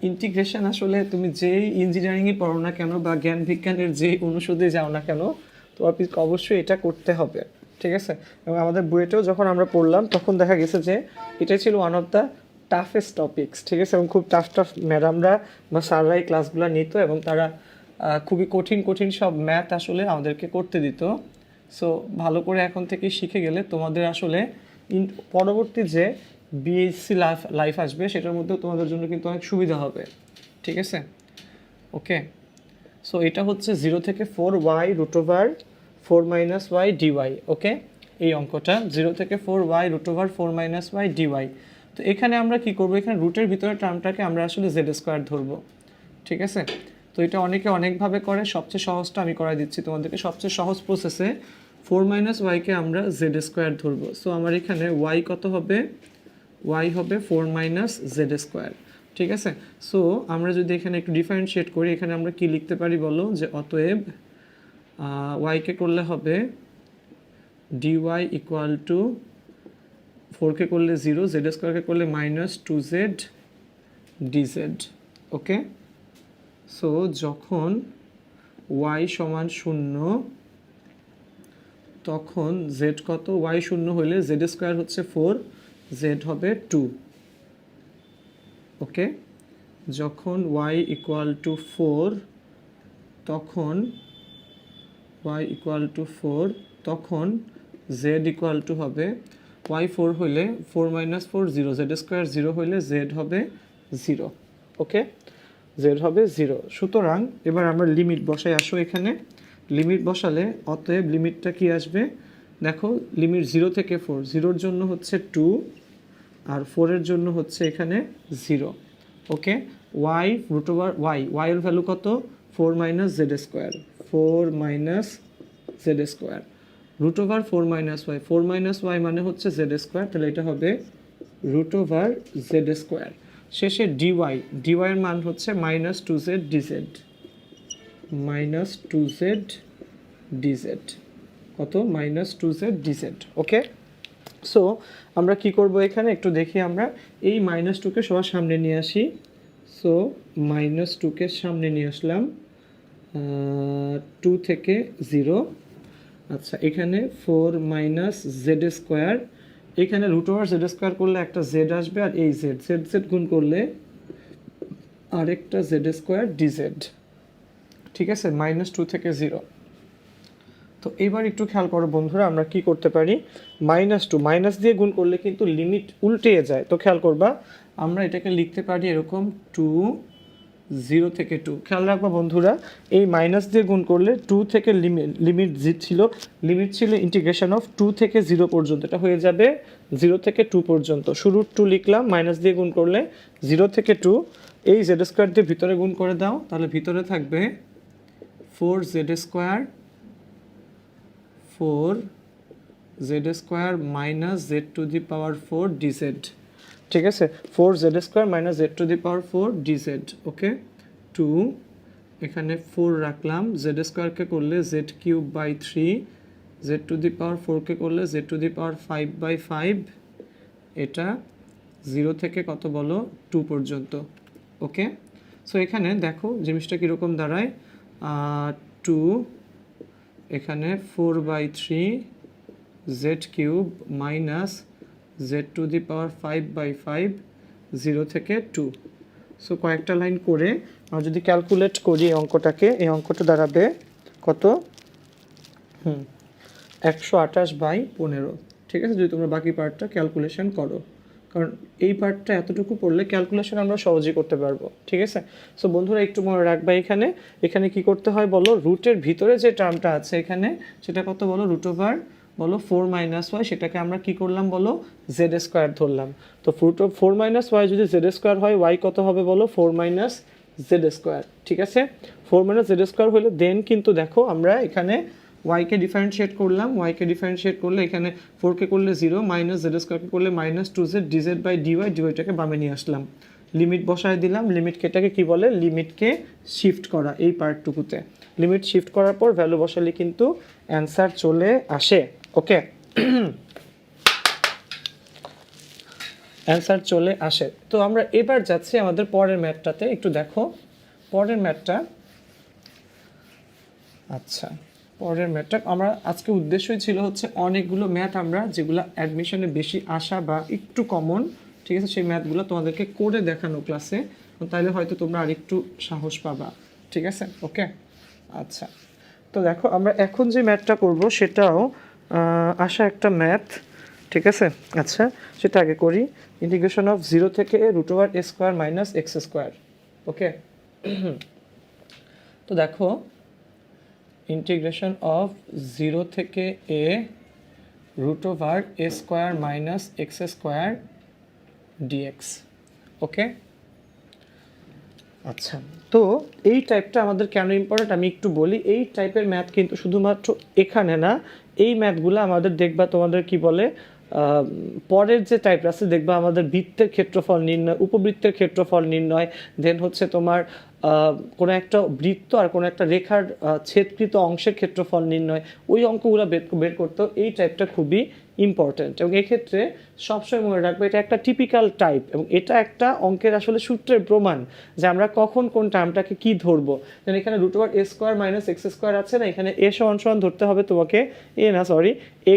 ইন্টিগ্রেশন আসলে তুমি যেই ইঞ্জিনিয়ারিংয়ে পড়ো না কেন বা জ্ঞান বিজ্ঞানের যেই অনুষদে যাও না কেন, তোমার অবশ্যই এটা করতে হবে, ঠিক আছে? এবং আমাদের বইয়েতেও যখন আমরা পড়লাম তখন দেখা গেছে যে এটাই ছিল one of the toughest topics, ঠিক আছে? এবং খুব টাফ ম্যাডামরা বা স্যাররা এই ক্লাসগুলো নিত এবং তারা খুবই কঠিন কঠিন সব ম্যাথ আসলে আমাদেরকে করতে দিত। সো ভালো করে এখন থেকে শিখে গেলে তোমাদের আসলে পরবর্তী যে বিএসসি লাইফ আসবে সেটার মধ্যেও তোমাদের জন্য কিন্তু অনেক সুবিধা হবে, ঠিক আছে? ওকে, সো এটা হচ্ছে 0 থেকে 4y root over 4 minus y dy. Okay, এই অঙ্কটা 0 থেকে 4y root over 4 minus y dy. তো এখানে আমরা কি করব, এখানে রুটের ভিতরে টার্মটাকে আমরা আসলে জেড স্কোয়ার ধরবো, ঠিক আছে? তো এটা অনেকে অনেকভাবে করে, সবচেয়ে সহজটা আমি করাই দিচ্ছি তোমাদেরকে। সবচেয়ে সহজ প্রসেসে 4 মাইনাস ওয়াইকে আমরা জেড স্কোয়ার ধরবো। সো আমার এখানে ওয়াই কত হবে, ওয়াই হবে 4 মাইনাস জেড স্কোয়ার, ঠিক আছে? সো আমরা যদি এখানে একটু ডিফারেন্সিয়েট করি, এখানে আমরা কি লিখতে পারি বলো, যে অতএব ওয়াইকে করলে হবে ডিওয়াই ইকুয়াল টু 4কে করলে 0, জেড স্কোয়ারকে করলে minus 2z dz. Okay, so যখন y সমান 0 তখন z কত, y 0 হলে জেড স্কোয়ার হচ্ছে 4, z হবে 2। ওকে, যখন y ইকুয়াল টু 4 তখন y ইকুয়াল টু 4 তখন z ইকুয়াল টু হবে y 4 হলে 4 মাইনাস 4 0, জেড স্কোয়ার 0 হলে z হবে 0। ওকে, z হবে 0। সুতরাং এবার আমরা লিমিট বসাই, আসো এখানে লিমিট বসালে অতএব লিমিটটা কি আসবে দেখো, লিমিট 0 থেকে 4, 0-র জন্য হচ্ছে 2 আর 4-এর জন্য হচ্ছে এখানে 0। Okay, y root over y এর ভ্যালু কত, 4 minus z square, 4 minus z square root over 4 minus y, 4 minus y মানে হচ্ছে জেড স্কোয়ার, তাহলে এটা হবে রুট ওভার জেড স্কোয়ার। শেষে ডিওয়াই এর মান হচ্ছে minus 2z dz, minus 2z dz, কত, minus 2z dz. Okay, so আমরা কি করব এখানে একটু দেখি, আমরা এই মাইনাস 2কে সবার সামনে নিয়ে আসি। সো মাইনাস 2কে সামনে নিয়ে আসলাম, 2 থেকে 0। আচ্ছা, এখানে 4 মাইনাস জেড স্কোয়ার, এখানে রুট ওভার জেড স্কোয়ার করলে একটা জেড আসবে, আর এই জেড গুণ করলে আরেকটা জেড স্কোয়ার ডিজেড, ঠিক আছে? মাইনাস 2 থেকে 0। তো এবার একটু খেয়াল করো বন্ধুরা, আমরা কি করতে পারি, মাইনাস দিয়ে গুণ করলে কিন্তু লিমিট উল্টে যায়। তো খেয়াল করবা, আমরা এটাকে লিখতে পারি এরকম 2 0 থেকে 2। খেয়াল রাখবা বন্ধুরা, এই মাইনাস দিয়ে গুণ করলে 2 থেকে লিমিট ছিল ইন্টিগ্রেশন অফ 2 থেকে 0 পর্যন্ত, এটা হয়ে যাবে 0 থেকে 2 পর্যন্ত। শুরুর 2 লিখলাম, মাইনাস দিয়ে গুণ করলে 0 থেকে 2, এই জেড স্কোয়ার দিয়ে ভিতরে গুণ করে দাও, তাহলে ভিতরে থাকবে 4 z square minus z to the power 4 dz, ঠিক আছে? 4 z square minus z to the power 4 dz. Okay, 2, এখানে 4 রাখলাম, জেড স্কোয়ারকে করলে z cube by 3, z to the power 4কে করলে z to the power 5 by 5, এটা 0 থেকে কত বলো, 2 পর্যন্ত। ওকে, সো এখানে দেখো জিনিসটা কীরকম দাঁড়ায়, 2, এখানে 4 by 3 z cube minus z to the power 5 by 5, 0 থেকে 2। সো কয়েকটা লাইন করে আমরা যদি ক্যালকুলেট করি এই অঙ্কটাকে, এই অঙ্কটা দাঁড়াবে কত, 128 বাই 15, ঠিক আছে? যদি তোমরা বাকি পার্টটা ক্যালকুলেশন করো, কারণ এই পার্টটা এতটুকু পড়লে ক্যালকুলেশন আমরা সহজেই করতে পারবো, ঠিক আছে? সো বন্ধুরা একটু মনে রাখবা, এখানে কি করতে হয় বলো, রুটের ভিতরে যে টার্মটা আছে এখানে, সেটা কত বলো, রুট ওভার বলো 4 মাইনাস ওয়াই, সেটাকে আমরা কি করলাম বলো, জেড স্কোয়ার ধরলাম। তো 4 মাইনাস ওয়াই যদি জেড স্কোয়ার হয়, ওয়াই কত হবে বলো, 4 মাইনাস জেড স্কোয়ার, ঠিক আছে? 4 মাইনাস জেড স্কোয়ার হলে দেন কিন্তু দেখো আমরা এখানে ওয়াইকে ডিফারেন্সিয়েট করলাম, করলে এখানে 4কে করলে 0, মাইনাস জেড স্কোয়ারকে করলে মাইনাস 2z ডিজেড বাই ডিওয়াইটাকে বামে নিয়ে আসলাম, লিমিট বসায় দিলাম। লিমিটকে এটাকে কী বলে, লিমিটকে শিফট করা। এই পার্টটুকুতে লিমিট শিফট করার পর ভ্যালু বসালে কিন্তু অ্যান্সার চলে আসে। ওকে, অ্যান্সার চলে আসে। তো আমরা এবার যাচ্ছি আমাদের পরের ম্যাথটাতে, একটু দেখো পরের ম্যাথটা। আচ্ছা, পরের ম্যাথটা আমরা আজকে উদ্দেশ্যই ছিল হচ্ছে অনেকগুলো ম্যাথ আমরা যেগুলো অ্যাডমিশনে বেশি আসা বা একটু কমন, ঠিক আছে, সেই ম্যাথগুলো তোমাদেরকে করে দেখানো ক্লাসে, তাহলে হয়তো তোমরা আরেকটু সাহস পাবা, ঠিক আছে? ওকে, আচ্ছা। তো দেখো আমরা এখন যে ম্যাথটা করব সেটাও আসা একটা ম্যাথ, ঠিক আছে? আচ্ছা, সেটা আগে করি। ইন্টিগ্রেশন অফ 0 থেকে √a² মাইনাস x²। ওকে, তো দেখো ইন্টিগ্রেশন অফ 0 থেকে a √a² minus x² dx। ওকে, আচ্ছা। তো এই টাইপটা আমাদের কেন ইম্পর্টেন্ট আমি একটু বলি। এই টাইপের ম্যাথ কিন্তু শুধুমাত্র এখানে না, এই ম্যাথগুলো আমাদের দেখবা তোমাদের কি বলে পরের যে টাইপটা আছে দেখবা আমাদের বৃত্তের ক্ষেত্রফল নির্ণয়, উপবৃত্তের ক্ষেত্রফল নির্ণয়, দেন হচ্ছে তোমার কোনো একটা বৃত্ত আর কোনো একটা রেখার ছেদকৃত অংশের ক্ষেত্রফল নির্ণয়, ওই অঙ্কগুলো বের করতেও এই টাইপটা খুবই ইম্পর্ট্যান্ট। এবং এক্ষেত্রে সবসময় মনে রাখবে এটা একটা টিপিক্যাল টাইপ, এবং এটা একটা অঙ্কের আসলে সূত্রের প্রমাণ যে আমরা কখন কোন টার্মটাকে কি ধরবো। যেন এখানে √a² মাইনাস x² আছে না, এখানে a সমান ধরতে হবে তোমাকে,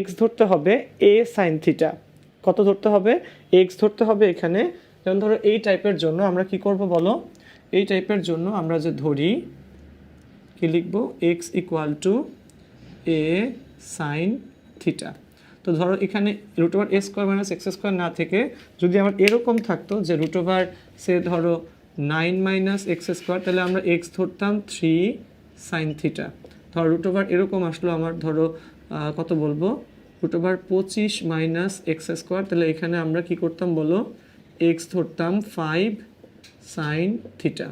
x ধরতে হবে a সাইন থিটা। কত ধরতে হবে? x ধরতে হবে এখানে। যেমন ধরো এই টাইপের জন্য আমরা কি করব বলো, এই টাইপের জন্য আমরা যে ধরি কি লিখবো, x = a সাইন থিটা। তো ধরো এখানে √a² মাইনাস x² না থেকে যদি আমার এরকম থাকতো যে সে ধরো 9 মাইনাস x², তাহলে আমরা x ধরতাম 3 সাইন থিটা। ধরো এরকম আসলো আমার, ধরো কত বলবো, √25 মাইনাস x², তাহলে এখানে আমরা কি করতাম বলো, x ধরতাম 5 সাইন থিটা।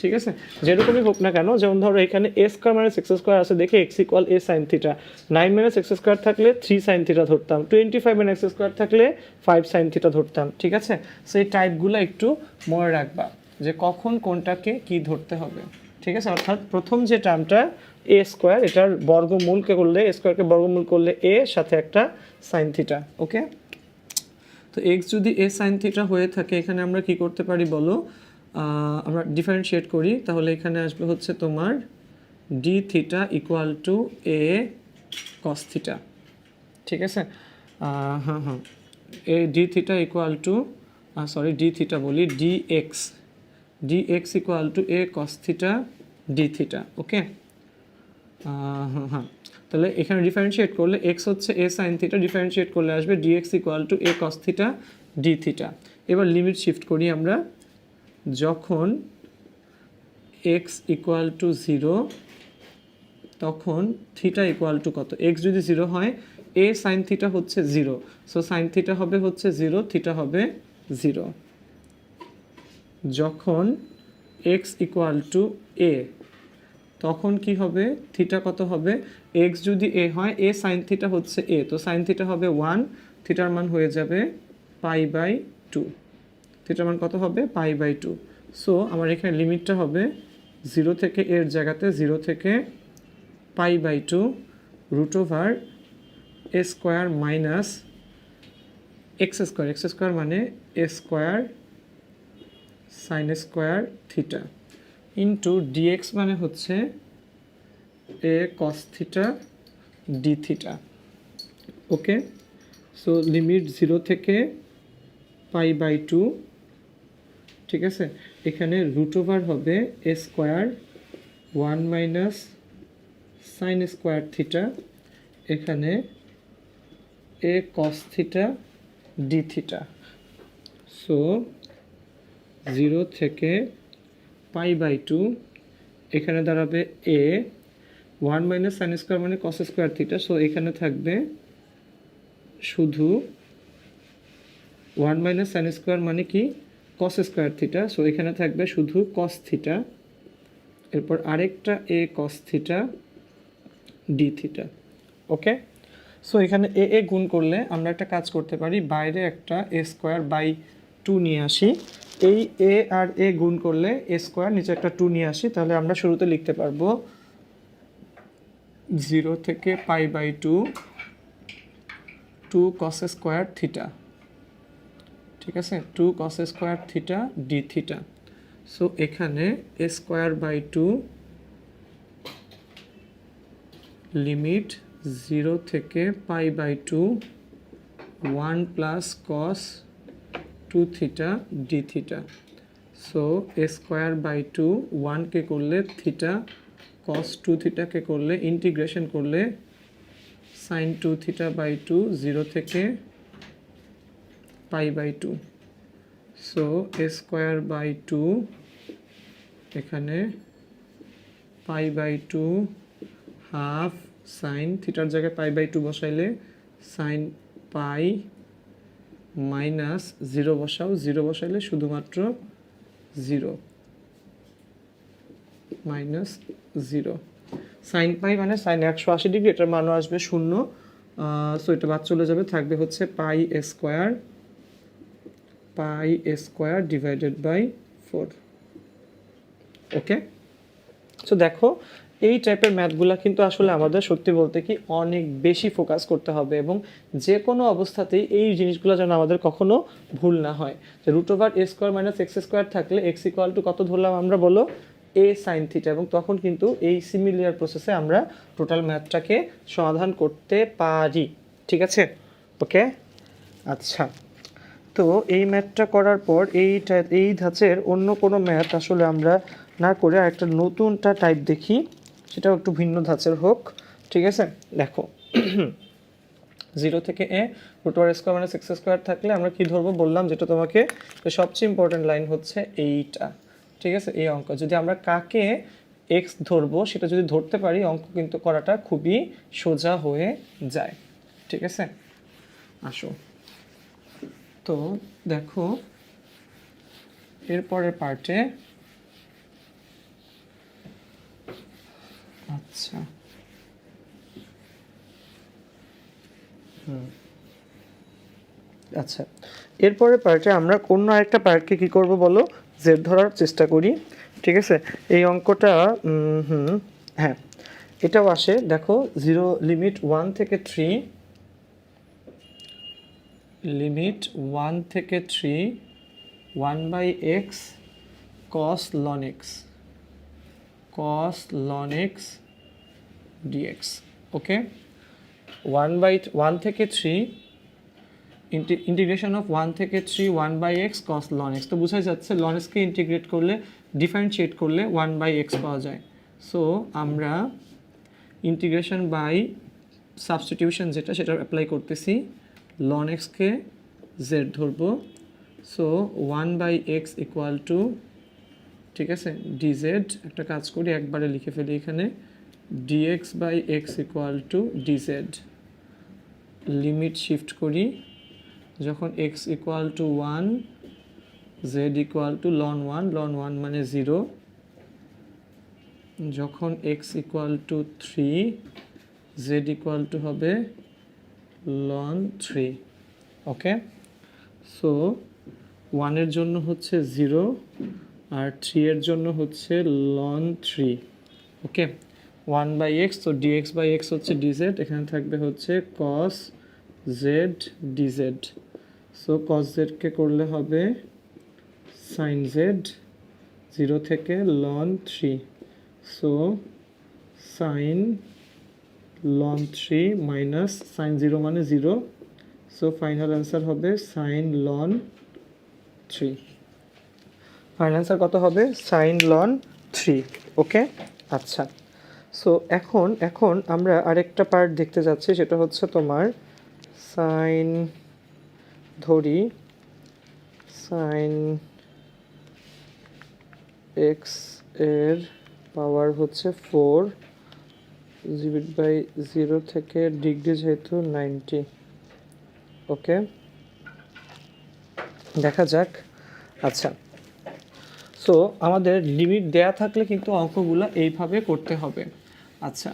ঠিক আছে, যেরকমই হোক না কেন, যেমন ধরো এখানে a² মাইনাস x² আছে দেখে x = a sine theta, 9 minus x² থাকলে 3 সাইন থিটা ধরতাম, 25 মাইনাস x² থাকলে 5 সাইন থিটা ধরতাম। ঠিক আছে, সেই টাইপগুলো একটু মনে রাখবা যে কখন কোনটাকে কি ধরতে হবে। ঠিক আছে, অর্থাৎ প্রথম যে টার্মটা a², এটার বর্গমূলকে করলে, a²কে বর্গমূল করলে a সাথে একটা সাইন থিটা। ওকে, তো x যদি a সাইন থিটা হয়ে থাকে, এখানে আমরা কি করতে পারি বলো, আমরা ডিফারেন্সিয়েট করি, তাহলে এখানে আসবে হচ্ছে তোমার d theta = a cos theta. ঠিক আছে, হ্যাঁ এই d থিটা d থিটা বলি dx = a cos theta d theta. Okay, হ্যাঁ, তাহলে এখানে ডিফারেন্সিয়েট করলে x হচ্ছে a sin থিটা, ডিফারেন্সিয়েট করলে আসবে dx = a cos theta d theta. এবার লিমিট শিফট করি আমরা, যখন x = 0 তখন থিটা = কত, x যদি 0 হয় a sin থিটা হচ্ছে 0, সো sin থিটা হবে হচ্ছে 0, থিটা হবে 0। যখন x = a তখন কি হবে, থিটা কত হবে, x যদি a হয়, a sin থিটা হচ্ছে a, তো sin থিটা হবে 1, থিটার মান হয়ে যাবে π/2, থিটার মান কত হবে, π/2। সো আমার এখানে লিমিটটা হবে 0 থেকে এর জায়গাতে 0 থেকে π/2 √a² মাইনাস x² মানে a² sin² theta into dx মানে হচ্ছে a cos theta d theta. Okay, so limit 0 থেকে π/2, ঠিক আছে, এখানে √ হবে a² 1 মাইনাস sin² থিটা, এখানে a cos theta d theta. So 0 থেকে π/2, এখানে দাঁড়াবে a 1 মাইনাস sin² মানে cos² থিটা, সো এখানে থাকবে শুধু 1 মাইনাস sin² মানে কি, cos² থিটা, সো এখানে থাকবে শুধু cos থিটা, এরপর আরেকটা a cos theta d theta. Okay, so এখানে a গুণ করলে আমরা একটা কাজ করতে পারি, বাইরে একটা a²/2 নিয়ে আসি, এই a আর a গুণ করলে a², নিচে একটা 2 নিয়ে আসি, তাহলে আমরা শুরুতে লিখতে পারবো 0 থেকে π/2 2 cos² থিটা। ঠিক আছে, 2 cos square theta d theta. So এখানে এ স্কোয়ার বাই 2 লিমিট 0 থেকে pi by 2 1 plus cos 2 theta d theta. So a square by 2 1কে করলে থিটা, কস 2 থিটাকে করলে ইন্টিগ্রেশন করলে সাইন 2 থিটা বাই 2 0 থেকে pi by 2। So a square by 2 এখানে pi by 2 half sine থিটার জায়গায় পাই বাই 2 বসাইলে সাইন পাই মাইনাস 0 বসাও, 0 বসাইলে শুধুমাত্র 0 মাইনাস 0। সাইন পাই মানে সাইন 180 ডিগ্রি, এটার মানও আসবে 0। সো এটা বাদ চলে যাবে, থাকবে হচ্ছে pi square divided by 4। Okay, so দেখো এই টাইপের ম্যাথগুলো কিন্তু আসলে আমাদের সত্যি বলতে কি অনেক বেশি ফোকাস করতে হবে, এবং যে কোনো অবস্থাতেই এই জিনিসগুলো যেন আমাদের কখনো ভুল না হয়। যে root over a square minus x square থাকলে এক্স ইকুয়াল টু কত ধরলাম আমরা, বলো এ সাইন থিটা, এবং তখন কিন্তু এই সিমিলার প্রসেসে আমরা টোটাল ম্যাথটাকে সমাধান করতে পারি। ঠিক আছে, ওকে। আচ্ছা, তো এই ম্যাথটা করার পর এই ধাঁচের অন্য কোনো ম্যাথ আসলে আমরা না করে আরেকটা নতুনটা টাইপ দেখি, সেটাও একটু ভিন্ন ধাঁচের হোক। ঠিক আছে, দেখো 0 থেকে a root over square minus x square থাকলে আমরা কি ধরবো বললাম, যেটা তোমাকে সবচেয়ে ইম্পর্টেন্ট লাইন হচ্ছে এইটা। ঠিক আছে, এই অঙ্ক যদি আমরা কাকে এক্স ধরবো সেটা যদি ধরতে পারি, অঙ্ক কিন্তু করাটা খুবই সোজা হয়ে যায়। ঠিক আছে, আসো তো দেখো এরপরের পার্টে। আচ্ছা, আচ্ছা, এরপরের পার্টে আমরা অন্য আরেকটা পার্টকে কি করব বলো, জেড ধরার চেষ্টা করি। ঠিক আছে, এই অঙ্কটা হ্যাঁ এটাও আসে, দেখো 0 লিমিট 1 থেকে 3, লিমিট 1 থেকে 3 1 by x cos ln x dx. Okay, 1 থেকে 3 ইন্টিগ্রেশন অফ 1 থেকে 3 1 by x cos ln x. তো বোঝাই যাচ্ছে লন এক্সকে ইন্টিগ্রেট করলে, ডিফারেন্সিয়েট করলে 1 বাই এক্স পাওয়া যায়। সো আমরা ইন্টিগ্রেশন বাই সাবস্টিটিউশন যেটা, সেটা অ্যাপ্লাই করতেছি। লন এক্সকে জেড ধরবো। So 1 by x equal to, ঠিক আছে, ডিজেড। একটা কাজ করি, একবারে লিখে ফেলি এখানে, dx by x equal to dz. Limit shift করি, যখন x equal to 1 z equal to ln 1 মানে 0, যখন x equal to 3 z equal to হবে লন 3। ওকে, সো 1 এর জন্য হচ্ছে 0 আর 3 এর জন্য হচ্ছে লন 3। ওকে, 1 বাই এক্স, তো ডিএক্স বাই এক্স হচ্ছে ডিজেড, এখানে থাকবে হচ্ছে cos z dz. So cos জেডকে করলে হবে সাইন জেড 0 থেকে ln 3। So sine ln 3 minus sine 0 মানে 0। সো ফাইনাল অ্যান্সার হবে সাইন লন 3। ফাইনাল অ্যান্সার কত হবে, সাইন লন 3। ওকে, আচ্ছা। সো এখন আমরা আরেকটা পার্ট দেখতে যাচ্ছি, সেটা হচ্ছে তোমার সাইন ধরি, সাইন এক্স এর পাওয়ার হচ্ছে 4 ডিভাইড বাই 0 থেকে ডিগ্রি যেহেতু 90। ওকে, দেখা যাক। আচ্ছা, সো আমাদের লিমিট দেয়া থাকলে কিন্তু অঙ্কগুলো এইভাবে করতে হবে। আচ্ছা,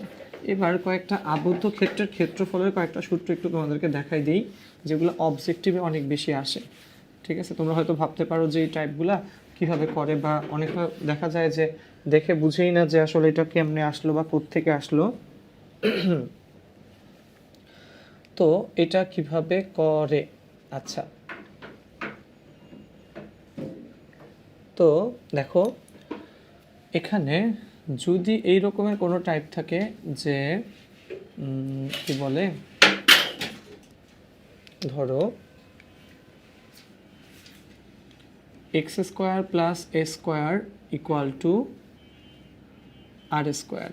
এবার কয়েকটা আবদ্ধ ক্ষেত্রের ক্ষেত্রফলের কয়েকটা সূত্র একটু তোমাদেরকে দেখাই দিই, যেগুলো অবজেক্টিভে অনেক বেশি আসে। ঠিক আছে, তোমরা হয়তো ভাবতে পারো যে এই টাইপগুলা কীভাবে করে, বা অনেক দেখা যায় যে দেখে বুঝেই না যে আসলে এটা কেমনে আসলো বা কোত্থেকে আসলো। তো এটা কিভাবে করে, আচ্ছা তো দেখো এখানে যদি এই রকমের কোনো টাইপ থাকে যে কি বলে, ধরো x square plus a square equal to r square,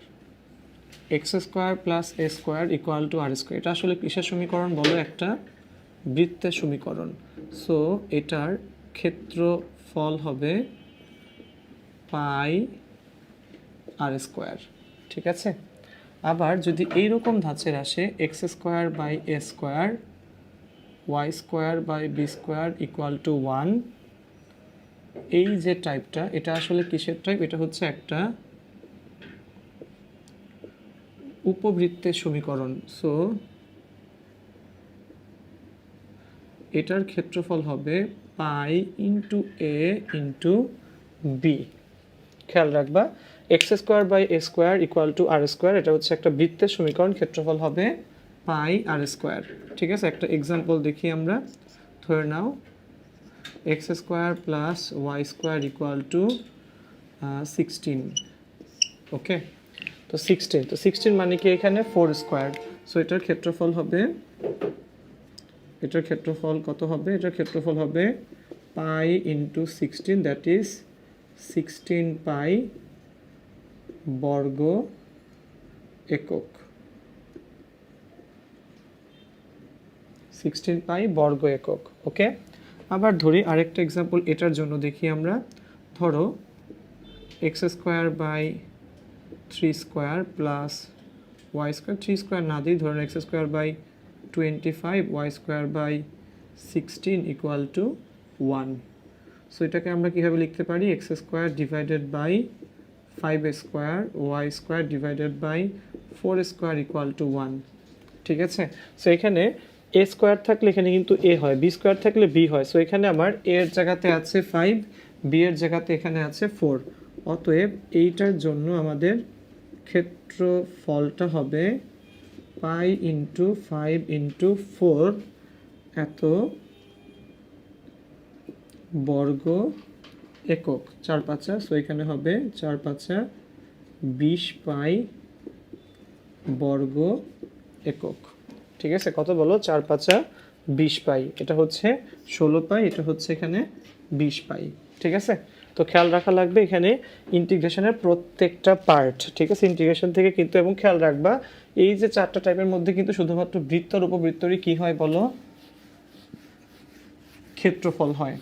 x square plus a square equal to r square, এটা আসলে কিসের সমীকরণ বলো? একটা বৃত্তের সমীকরণ। সো এটার ক্ষেত্রফল হবে পাই আর স্কোয়ার, ঠিক আছে? আবার যদি এইরকম ধাঁচের আসে x square by a square y square by b square equal to 1, এই যে টাইপটা, এটা আসলে কিসের টাইপ? এটা হচ্ছে একটা উপবৃত্তের সমীকরণ। সো এটার ক্ষেত্রফল হবে pi into a into b. খেয়াল রাখবা x square by a square equal to r square, এটা হচ্ছে একটা বৃত্তের সমীকরণ, ক্ষেত্রফল হবে পাই আর স্কোয়ার, ঠিক আছে? একটা এক্সাম্পল দেখি আমরা। ধরে নাও x square plus y square equal to 16, okay? তো 16 মানে কি এখানে 4 স্কোয়ার। সো এটার ক্ষেত্রফল হবে, এটার ক্ষেত্রফল কত হবে? এটার ক্ষেত্রফল হবে পাই ইন্টু 16, দ্যাট ইজ 16 পাই বর্গ একক, 16 পাই বর্গ একক, ওকে? আবার ধরি আরেকটা এক্সাম্পল এটার জন্য দেখি আমরা। ধরো x square by 3 square plus y square, 3 square না দিই, ধরুন x square by 25 y square by 16 equal to 1। So এটাকে আমরা কীভাবে লিখতে পারি? X square divided by 5 square y square divided by 4 square equal to 1, ঠিক আছে? সো এখানে এ স্কোয়ার থাকলে এখানে কিন্তু এ হয়, বি স্কোয়ার থাকলে বি হয়। সো এখানে আমার এ এর জায়গাতে আছে 5, বি এর জায়গাতে এখানে আছে 4। অতএব এইটার জন্য আমাদের ক্ষেত্রফলটা হবে পাই ইন্টু 5 ইন্টু 4 এত বর্গ একক, 4 5। সো এখানে হবে 4 5 20 পাই বর্গ একক, ঠিক আছে? কত বলো? 4 5 20 পাই, এটা হচ্ছে 16 পাই, এটা হচ্ছে এখানে 20 পাই, ঠিক আছে? তো খেয়াল রাখা লাগবে এখানে ইন্টিগ্রেশনের প্রত্যেকটা পার্ট, ঠিক আছে? ইন্টিগ্রেশন থেকে কিন্তু, এবং খেয়াল রাখবা এই যে 4টা টাইপের মধ্যে কিন্তু শুধুমাত্র বৃত্ত আর উপবৃত্তরই কি হয় বলো? ক্ষেত্রফল হয়।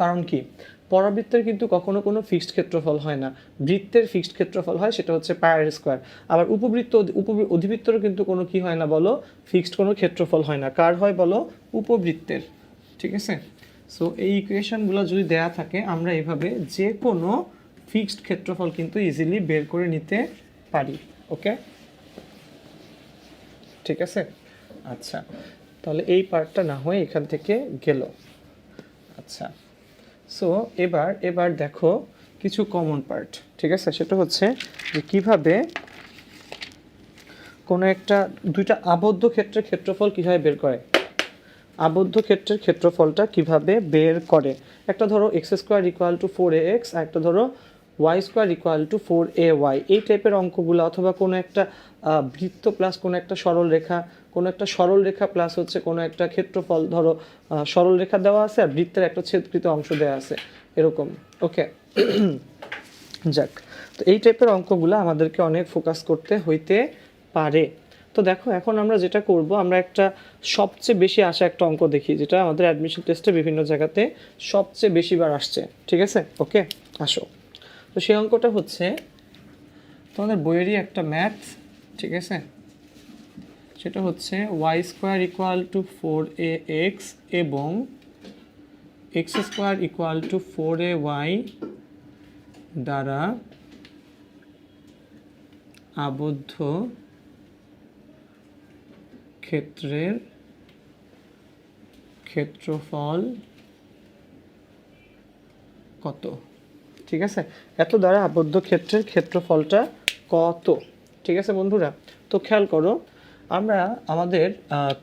কারণ কি? পরাবৃত্তের কিন্তু কখনো কোনো ফিক্সড ক্ষেত্রফল হয় না, বৃত্তের ফিক্সড ক্ষেত্রফল হয়, সেটা হচ্ছে পাই আর স্কোয়ার। আবার উপবৃত্ত অধিবৃত্তরও কিন্তু কোনো কি হয় না বলো? ফিক্সড কোনো ক্ষেত্রফল হয় না। কার হয় বলো? উপবৃত্তের, ঠিক আছে? সো এই ইকুয়েশনগুলো যদি দেয়া থাকে আমরা এভাবে যে কোনো ফিক্সড ক্ষেত্রফল কিন্তু ইজিলি বের করে নিতে পারি, ওকে? ঠিক আছে, আচ্ছা, তাহলে এই পার্টটা না হয় এখান থেকে গেল। আচ্ছা, সো এবার দেখো কিছু কমন পার্ট, ঠিক আছে? সেটা হচ্ছে যে কীভাবে কোনো একটা দুইটা আবদ্ধ ক্ষেত্রের ক্ষেত্রফল কীভাবে বের করে, আবদ্ধ ক্ষেত্রের ক্ষেত্রফলটা কিভাবে বের করে। একটা ধরো x square equal to 4ax, আর একটা ধরো Y square equal two 4ay। এই টাইপের অঙ্কগুলো, অথবা কোনো একটা বৃত্ত প্লাস কোনো একটা সরল রেখা, কোনো একটা সরল রেখা প্লাস হচ্ছে কোনো একটা ক্ষেত্রফল, ধরো সরল রেখা দেওয়া আছে আর বৃত্তের একটা ছেদকৃত অংশ দেওয়া আছে, এরকম, ওকে? যাক, তো এই টাইপের অঙ্কগুলো আমাদেরকে অনেক ফোকাস করতে হইতে পারে। তো দেখো এখন আমরা যেটা করব, আমরা একটা সবচেয়ে বেশি আসা একটা অঙ্ক দেখি, যেটা আমাদের অ্যাডমিশন টেস্টে বিভিন্ন জায়গাতে সবচেয়ে বেশিবার আসছে, ঠিক আছে? ওকে, আসো। তো সেই অঙ্কটা হচ্ছে তোমাদের বইয়েরই একটা ম্যাথ, ঠিক আছে? সেটা হচ্ছে Y square equal to 4ax এবং x square equal two 4ay দ্বারা আবদ্ধ ক্ষেত্রের ক্ষেত্রফল কত, ঠিক আছে? এত দ্বারা আবদ্ধ ক্ষেত্রের ক্ষেত্রফলটা কত, ঠিক আছে বন্ধুরা? তো খেয়াল করো, আমরা আমাদের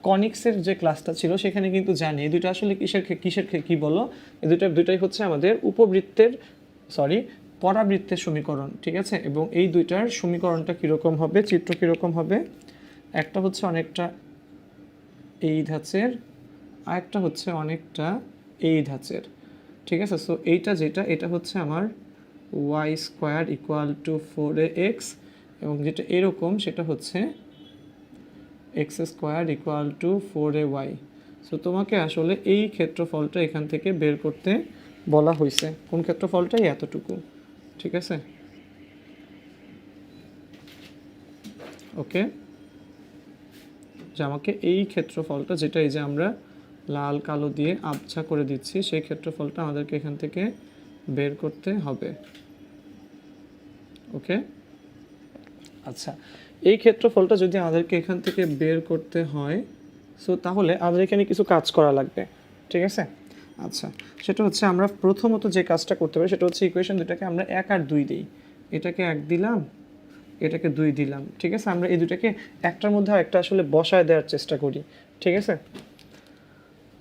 কনিক্সের যে ক্লাসটা ছিল সেখানে কিন্তু জানি এই দুটো আসলে কি বলো, এই দুটাই হচ্ছে আমাদের উপবৃত্তের পরাবৃত্তের সমীকরণ, ঠিক আছে। এবং এই দুইটার সমীকরণটা কীরকম হবে, চিত্র কীরকম হবে, একটা হচ্ছে অনেকটা এই ধাঁচের, আর একটা হচ্ছে অনেকটা এই ধাঁচের, ঠিক আছে। সো এটা হচ্ছে আমার Y square equal to 4ax, এবং যেটা এরকম সেটা হচ্ছে x square equal two 4ay। So তোমাকে আসলে এই ক্ষেত্রফলটা এখান থেকে বের করতে বলা হয়েছে। কোন ক্ষেত্রফলটাই এতটুকু, ঠিক আছে। ওকে, যে আমাকে এই ক্ষেত্রফলটা, যেটা এই যে আমরা লাল কালো দিয়ে আবছা করে দিচ্ছি, সেই ক্ষেত্রফলটা আমাদেরকে এখান থেকে বের করতে হবে। ওকে, আচ্ছা, এই ক্ষেত্রফলটা যদি আমাদেরকে এখান থেকে বের করতে হয়, সো তাহলে আমাদের এখানে কিছু কাজ করা লাগবে, ঠিক আছে। আচ্ছা, সেটা হচ্ছে আমরা প্রথমত যে কাজটা করতে পারি সেটা হচ্ছে ইকুয়েশন দুটাকে আমরা 1 আর 2 দিই। এটাকে 1 দিলাম, এটাকে 2 দিলাম, ঠিক আছে। আমরা এই দুটাকে একটার মধ্যে আরেকটা আসলে বসায় দেওয়ার চেষ্টা করি, ঠিক আছে।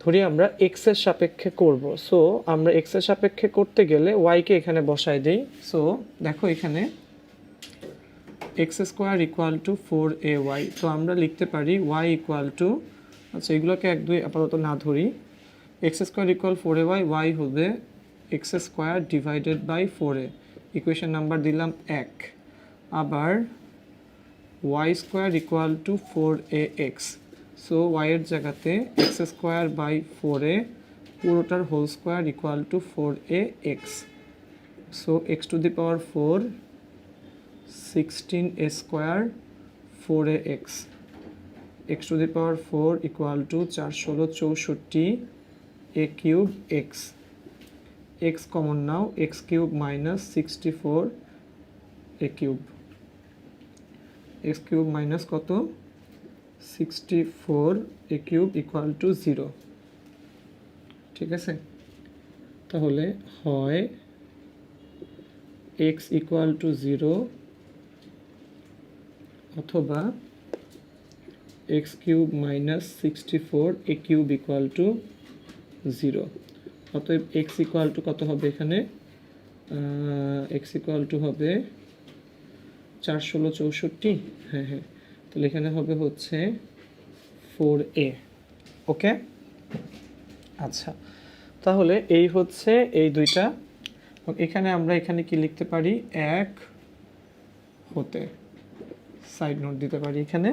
ধরি আমরা এক্স এর সাপেক্ষে করব, সো আমরা এক্স এর সাপেক্ষে করতে গেলে ওয়াইকে এখানে বসায় দিই। সো দেখো এখানে x square equal two 4ay, তো আমরা লিখতে পারি ওয়াই ইকুয়াল টু, আচ্ছা এগুলোকে 1 2 আপাতত না ধরি, x square equal 4ay, y হবে x square divided by 4a, equation number দিলাম 1। আবার y square equal to 4ax, so ওয়াইয়ের জায়গাতে এক্স স্কোয়ার বাই 4a পুরোটার whole square equal to 4ax, so x to the power 4 16a square 4ax, x to the power 4 equal to 4 16 64 a cube x, x common নাও, x cube minus 64 a cube, x cube minus কত 64 a cube equal to 0, ঠিক আছে। তাহলে হয় x equal to 0 অথবা x cube minus 64 a cube equal to 0। অতএব x equal two কত হবে এখানে, এক্স ইকুয়াল টু হবে 4 16 64, হ্যাঁ, তাহলে এখানে হবে হচ্ছে 4a। ওকে, আচ্ছা, তাহলে এই হচ্ছে এই দুইটা। এখানে আমরা এখানে কি লিখতে পারি, 1 হতে সাইড নোট দিতে পারি এখানে।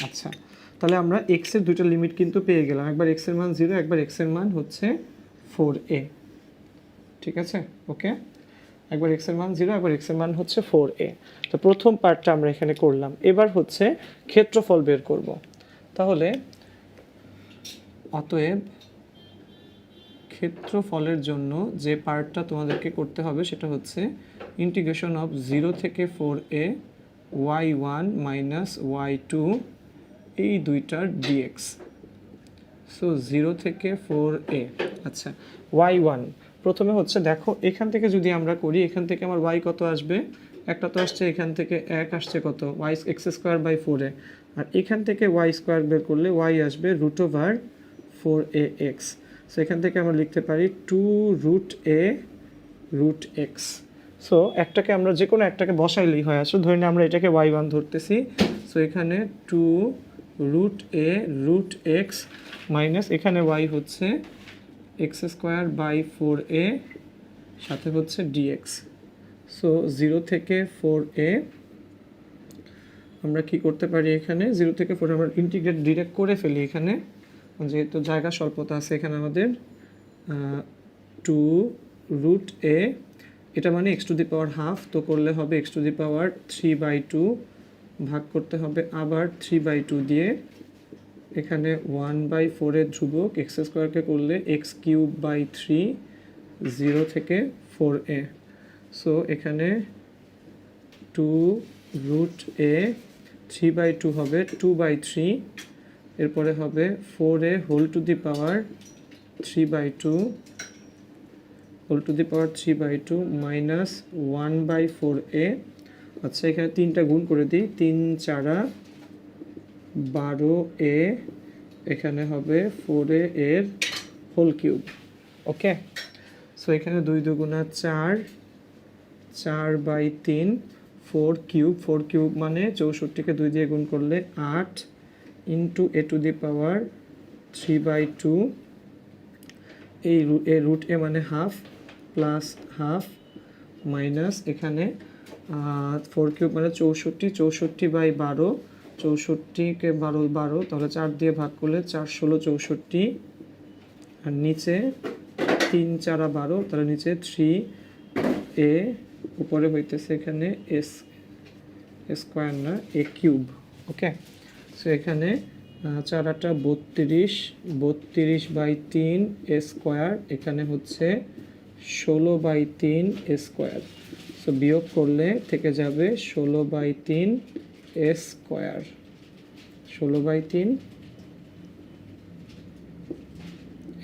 আচ্ছা, তাহলে আমরা এক্স এর দুইটা লিমিট কিন্তু পেয়ে গেলাম, একবার এক্স এর মান 0, একবার এক্স এর মান হচ্ছে 4a, ঠিক আছে। ওকে, একবার এক্স এর মান 0, একবার এক্স এর মান হচ্ছে 4a। তো প্রথম পার্টটা আমরা এখানে করলাম, এবার হচ্ছে ক্ষেত্রফল বের করব। তাহলে অতএব ক্ষেত্রফলের জন্য যে পার্টটা তোমাদেরকে করতে হবে সেটা হচ্ছে ইন্টিগ্রেশন অফ 0 থেকে 4a y1 মাইনাস y2 এই দুইটার dx, সো 0 থেকে 4a। আচ্ছা, y1 প্রথমে হচ্ছে দেখো এখান থেকে যদি আমরা করি, এখান থেকে আমার y কত আসবে, একটা তো আসছে এখান থেকে 1 আসছে কত y x square by 4a, আর এখান থেকে y স্কোয়ার বের করলে y আসবে রুট ওভার 4ax। সো এখান থেকে আমরা লিখতে পারি 2 root a root x. So একটাকে আমরা যে কোনো একটাকে বসাইলেই হয়। আসলে ধরে নিই আমরা এটাকে y1 ধরতেছি, সো এখানে 2 root a root x minus এখানে y হচ্ছে এক্স স্কোয়ার বাই 4a সাথে হচ্ছে dx। সো 0 থেকে 4a আমরা কি করতে পারি, এখানে 0 থেকে 4 আমরা ইন্টিগ্রেট ডিরেক্ট করে ফেলি এখানে, যেহেতু জায়গা স্বল্পতা আছে এখানে আমাদের 2 রুট a, এটা মানে x to the power half, তো করলে হবে এক্স টু দি পাওয়ার 3/2 ভাগ করতে হবে আবার 3/2 দিয়ে, এখানে 1/4 এর ধ্রুবক এক্স স্কোয়ারকে করলে এক্স কিউব বাই 3 0 থেকে 4a। সো এখানে 2 রুট a 3/2 হবে 2/3, এরপরে হবে 4a whole to the power 3/2 whole to the power 3/2 minus 1/4a। আচ্ছা, এখানে 3টা গুণ করে দিই, 3 4 12a, এখানে হবে 4a এর হোল কিউব। ওকে, সো এখানে 2 দুগুণা 4, 4/3, 4 কিউব, 4 কিউব মানে 64কে 2 দিয়ে গুণ করলে 8 into a two the power 3/2, এই রুট এ মানে হাফ প্লাস হাফ মাইনাস এখানে 4 কিউব মানে 64, 64/12, 64কে 12, তাহলে 4 দিয়ে ভাগ করলে 4 ষোলো 64, আর নিচে 3 4 12, তাহলে নিচে 3a, উপরে হইতেছে এখানে এস স্কোয়ার না এ কিউব। ওকে, সো এখানে 4 8 32, 32/3 এ স্কোয়ার, এখানে হচ্ছে 16/3 এ স্কোয়ার। সো বিয়োগ করলে থেকে যাবে 16/3 এ স্কোয়ার, 16/3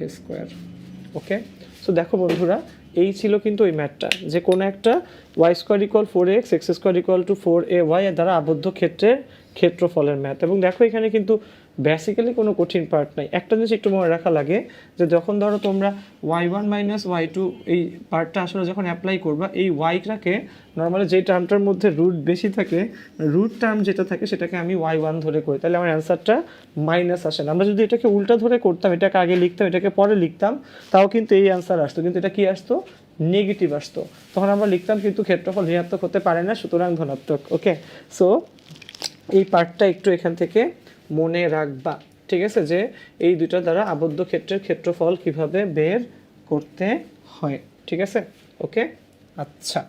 এ স্কোয়ার। ওকে, সো দেখো বন্ধুরা, এই ছিল কিন্তু ওই ম্যাথটা, যে কোনো একটা y² = 4x, x² = 4ay এর দ্বারা আবদ্ধ ক্ষেত্রের ক্ষেত্রফলের ম্যাথ। এবং দেখো এখানে কিন্তু বেসিক্যালি কোনো কঠিন পার্ট নাই। একটা জিনিস একটু মনে রাখা লাগে, যে যখন ধরো তোমরা y1 - y2 এই পার্টটা আসলে যখন অ্যাপ্লাই করবা, এই y-টাকে নর্মালি যেই টার্মটার মধ্যে রুট বেশি থাকে, রুট টার্ম যেটা থাকে সেটাকে আমি y1 ধরে করি, তাহলে আমার অ্যান্সারটা মাইনাস আসে না। আমরা যদি এটাকে উল্টা ধরে করতাম, এটাকে আগে লিখতাম, এটাকে পরে লিখতাম, তাও কিন্তু এই অ্যান্সার আসতো, কিন্তু এটা কি আসতো? নেগেটিভ আসতো। তখন আমরা লিখতাম কিন্তু ক্ষেত্রফল ঋণাত্মক হতে পারে না, সুতরাং ধনাত্মক। ওকে, সো এই পার্টটা একটু এখান থেকে মনে রাখবা, ঠিক আছে, যে এই দুইটা দ্বারা আবদ্ধ ক্ষেত্রের ক্ষেত্রফল কিভাবে বের করতে হয়, ঠিক আছে। ওকে, আচ্ছা,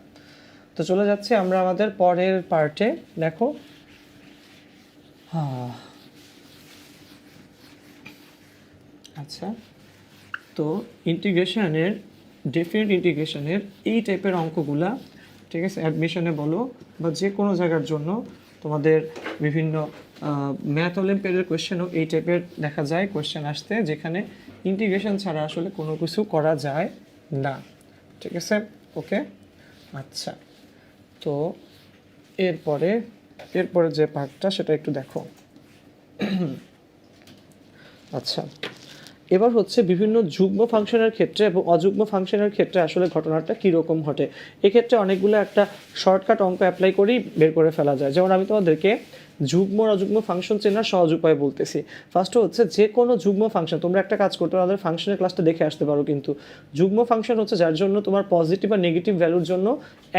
তো চলে যাচ্ছি আমরা আমাদের পরের পার্টে। দেখো, আচ্ছা, তো ইন্টিগ্রেশনের, ডেফিনেট ইন্টিগ্রেশনের এই টাইপের অঙ্কগুলা, ঠিক আছে, অ্যাডমিশনে বলো বা যে কোনো জায়গার জন্য তোমাদের বিভিন্ন ম্যাথ অলিম্পিয়াডের কোয়েশ্চেনও এই টাইপের দেখা যায় কোয়েশ্চেন আসতে, যেখানে ইন্টিগ্রেশন ছাড়া আসলে কোনো কিছু করা যায় না, ঠিক আছে। ওকে, আচ্ছা, তো এরপরে যে পার্টটা সেটা একটু দেখো। আচ্ছা, এবার হচ্ছে বিভিন্ন যুগ্ম ফাংশনের ক্ষেত্রে এবং অযুগ্ম ফাংশনের ক্ষেত্রে আসলে ঘটনাটা কীরকম ঘটে। এক্ষেত্রে অনেকগুলো একটা শর্টকাট অঙ্ক অ্যাপ্লাই করেই বের করে ফেলা যায়। যেমন আমি তোমাদেরকে যুগ্ম আর অযুগ্ম ফাংশন চেনার সহজ উপায় বলতেছি। ফার্স্ট হচ্ছে যে কোনো যুগ্ম ফাংশন, তোমরা একটা কাজ করতে আমাদের ফাংশনের ক্লাসটা দেখে আসতে পারো, কিন্তু যুগ্ম ফাংশন হচ্ছে যার জন্য তোমার পজিটিভ আর নেগেটিভ ভ্যালুর জন্য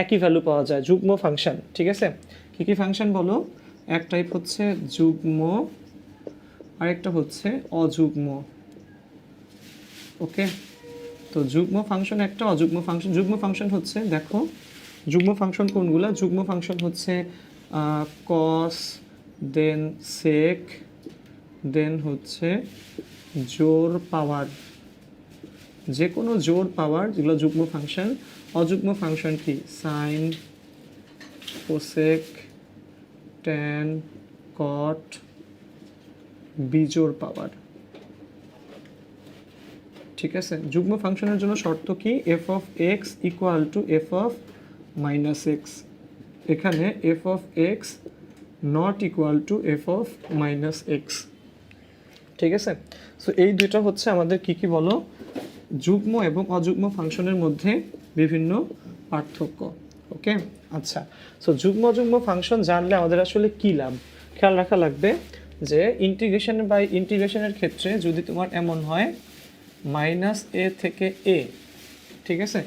একই ভ্যালু পাওয়া যায়, যুগ্ম ফাংশন, ঠিক আছে। কী কী ফাংশন বলো? এক টাইপ হচ্ছে যুগ্ম, আরেকটা হচ্ছে অযুগ্ম। ওকে, তো যুগ্ম ফাংশন একটা, অযুগ্ম ফাংশন। যুগ্ম ফাংশন হচ্ছে, দেখো যুগ্ম ফাংশন কোনগুলা? যুগ্ম ফাংশন হচ্ছে কস, দেন সেক, দেন হচ্ছে জোর পাওয়ার, যে কোনো জোর পাওয়ার, যেগুলো যুগ্ম ফাংশন। অযুগ্ম ফাংশন কি? সাইন, কোসেক, ট্যান, কট, বিজোড় পাওয়ার, ঠিক আছে। যুগ্ম ফাংশনের জন্য শর্ত কি? F of x equal to f of minus x. এখানে f of x not equal to f of minus x, ঠিক আছে। সো এই দুইটা হচ্ছে আমাদের কি কি বলো? যুগ্ম এবং অযুগ্ম ফাংশনের মধ্যে বিভিন্ন পার্থক্য। ওকে, আচ্ছা, সো যুগ্ম অযুগ্ম ফাংশন জানলে আমাদের আসলে কী লাভ? খেয়াল রাখা লাগবে যে ইন্টিগ্রেশনের ক্ষেত্রে যদি তোমার এমন হয় -a থেকে a, ঠিক আছে,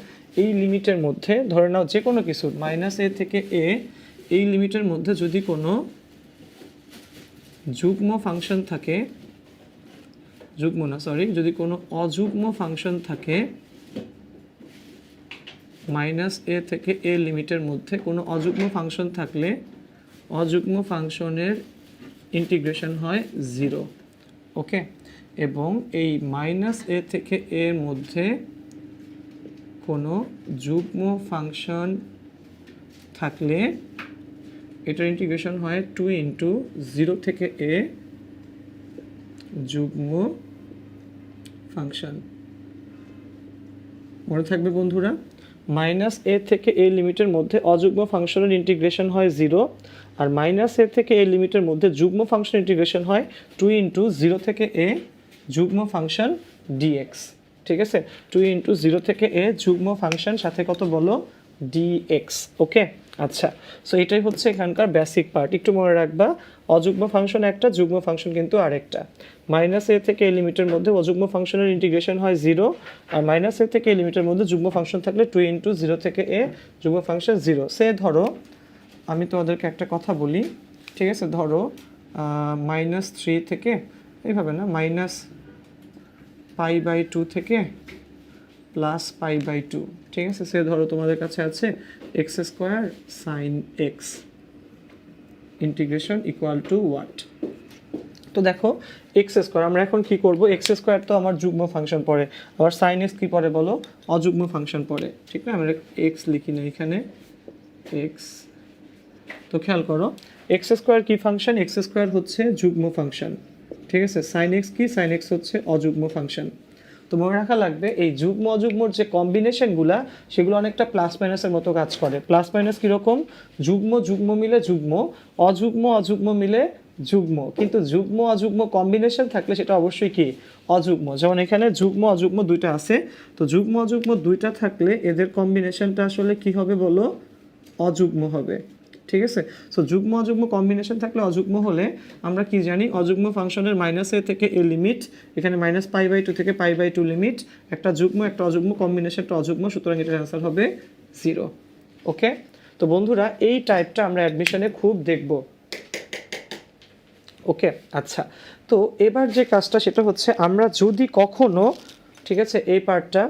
এই লিমিটের মধ্যে ধরে নাও যে কোনো কিছু -a থেকে a, এই লিমিটের মধ্যে যদি কোনো যুগ্ম ফাংশন থাকে, যদি কোনো অযুগ্ম ফাংশন থাকে, -a থেকে a লিমিটের মধ্যে কোনো অযুগ্ম ফাংশন থাকলে অযুগ্ম ফাংশনের ইন্টিগ্রেশন হয় 0। ওকে, এবং এই -a থেকে a এর মধ্যে কোনো যুগ্ম ফাংশন থাকলে এটার ইন্টিগ্রেশন হয় 2 × 0 থেকে a যুগ্ম ফাংশন। মনে থাকবে বন্ধুরা? মাইনাস এ থেকে এ লিমিটের মধ্যে অযুগ্ম ফাংশনের ইন্টিগ্রেশন হয় 0, আর মাইনাস এ থেকে এ লিমিটের মধ্যে যুগ্ম ফাংশন ইন্টিগ্রেশন হয় 2 ইন্টু 0 থেকে এ যুগ্ম ফাংশন ডিএক্স। ঠিক আছে, 2 ইন্টু 0 থেকে এ যুগ্ম ফাংশন সাথে কত বলো, ডিএক্স। ওকে, আচ্ছা, সো এটাই হচ্ছে এখানকার বেসিক পার্ট। একটু মনে রাখবা, অযুগ্ম ফাংশন একটা, যুগ্ম ফাংশন কিন্তু আরেকটা। মাইনাস এ থেকে এ লিমিটের মধ্যে অযুগ্ম ফাংশনের ইন্টিগ্রেশন হয় 0, আর মাইনাস এ থেকে এ লিমিটের মধ্যে যুগ্ম ফাংশন থাকলে 2 ইন্টু 0 থেকে এ যুগ্ম ফাংশন 0। সে ধরো আমি তোমাদেরকে একটা কথা বলি, ঠিক আছে, ধরো -3 থেকে এইভাবে না, -π/2 থেকে +π/2, ঠিক আছে। সে ধরো তোমাদের কাছে আছে x² sin x integration equal to what. তো দেখো x², আমরা এখন কি করব, x² তো আমার যুগ্ম ফাংশন পড়ে, আবার sin x কি পড়ে বলো, অযুগ্ম ফাংশন পড়ে, ঠিক না। আমরা x লিখি না এখানে, x। তো খেয়াল করো x² কি ফাংশন, x² হচ্ছে যুগ্ম ফাংশন, ঠিক আছে। sin x কি, sin x হচ্ছে অযুগ্ম ফাংশন। তো মনে রাখা লাগবে এই যুগ্ম অযুগ্মর যে কম্বিনেশনগুলা সেগুলো অনেকটা প্লাস মাইনাসের মতো কাজ করে। প্লাস মাইনাস কীরকম, যুগ্ম যুগ্ম মিলে যুগ্ম, অযুগ্ম অযুগ্ম মিলে যুগ্ম, কিন্তু যুগ্ম অযুগ্ম কম্বিনেশন থাকলে সেটা অবশ্যই কি, অযুগ্ম। যেমন এখানে যুগ্ম অযুগ্ম দুইটা আছে, তো যুগ্ম অযুগ্ম দুইটা থাকলে এদের কম্বিনেশনটা আসলে কি হবে বলো, অযুগ্ম হবে, ঠিক আছে। সো যুগ্ম অযুগ্ম কম্বিনেশন থাকলে অযুগ্ম হলে আমরা কি জানি, অযুগ্ম ফাংশনের -a থেকে a লিমিট, এখানে -π/2 থেকে π/2 লিমিট, একটা যুগ্ম একটা অযুগ্ম, কম্বিনেশনটা অযুগ্ম, সুতরাং এটার অ্যান্সার হবে 0। ওকে, তো বন্ধুরা এই টাইপটা আমরা অ্যাডমিশনে খুব দেখব। ওকে, আচ্ছা, তো এবার যে কাজটা সেটা হচ্ছে আমরা যদি কখনো, ঠিক আছে, এই পার্টটা,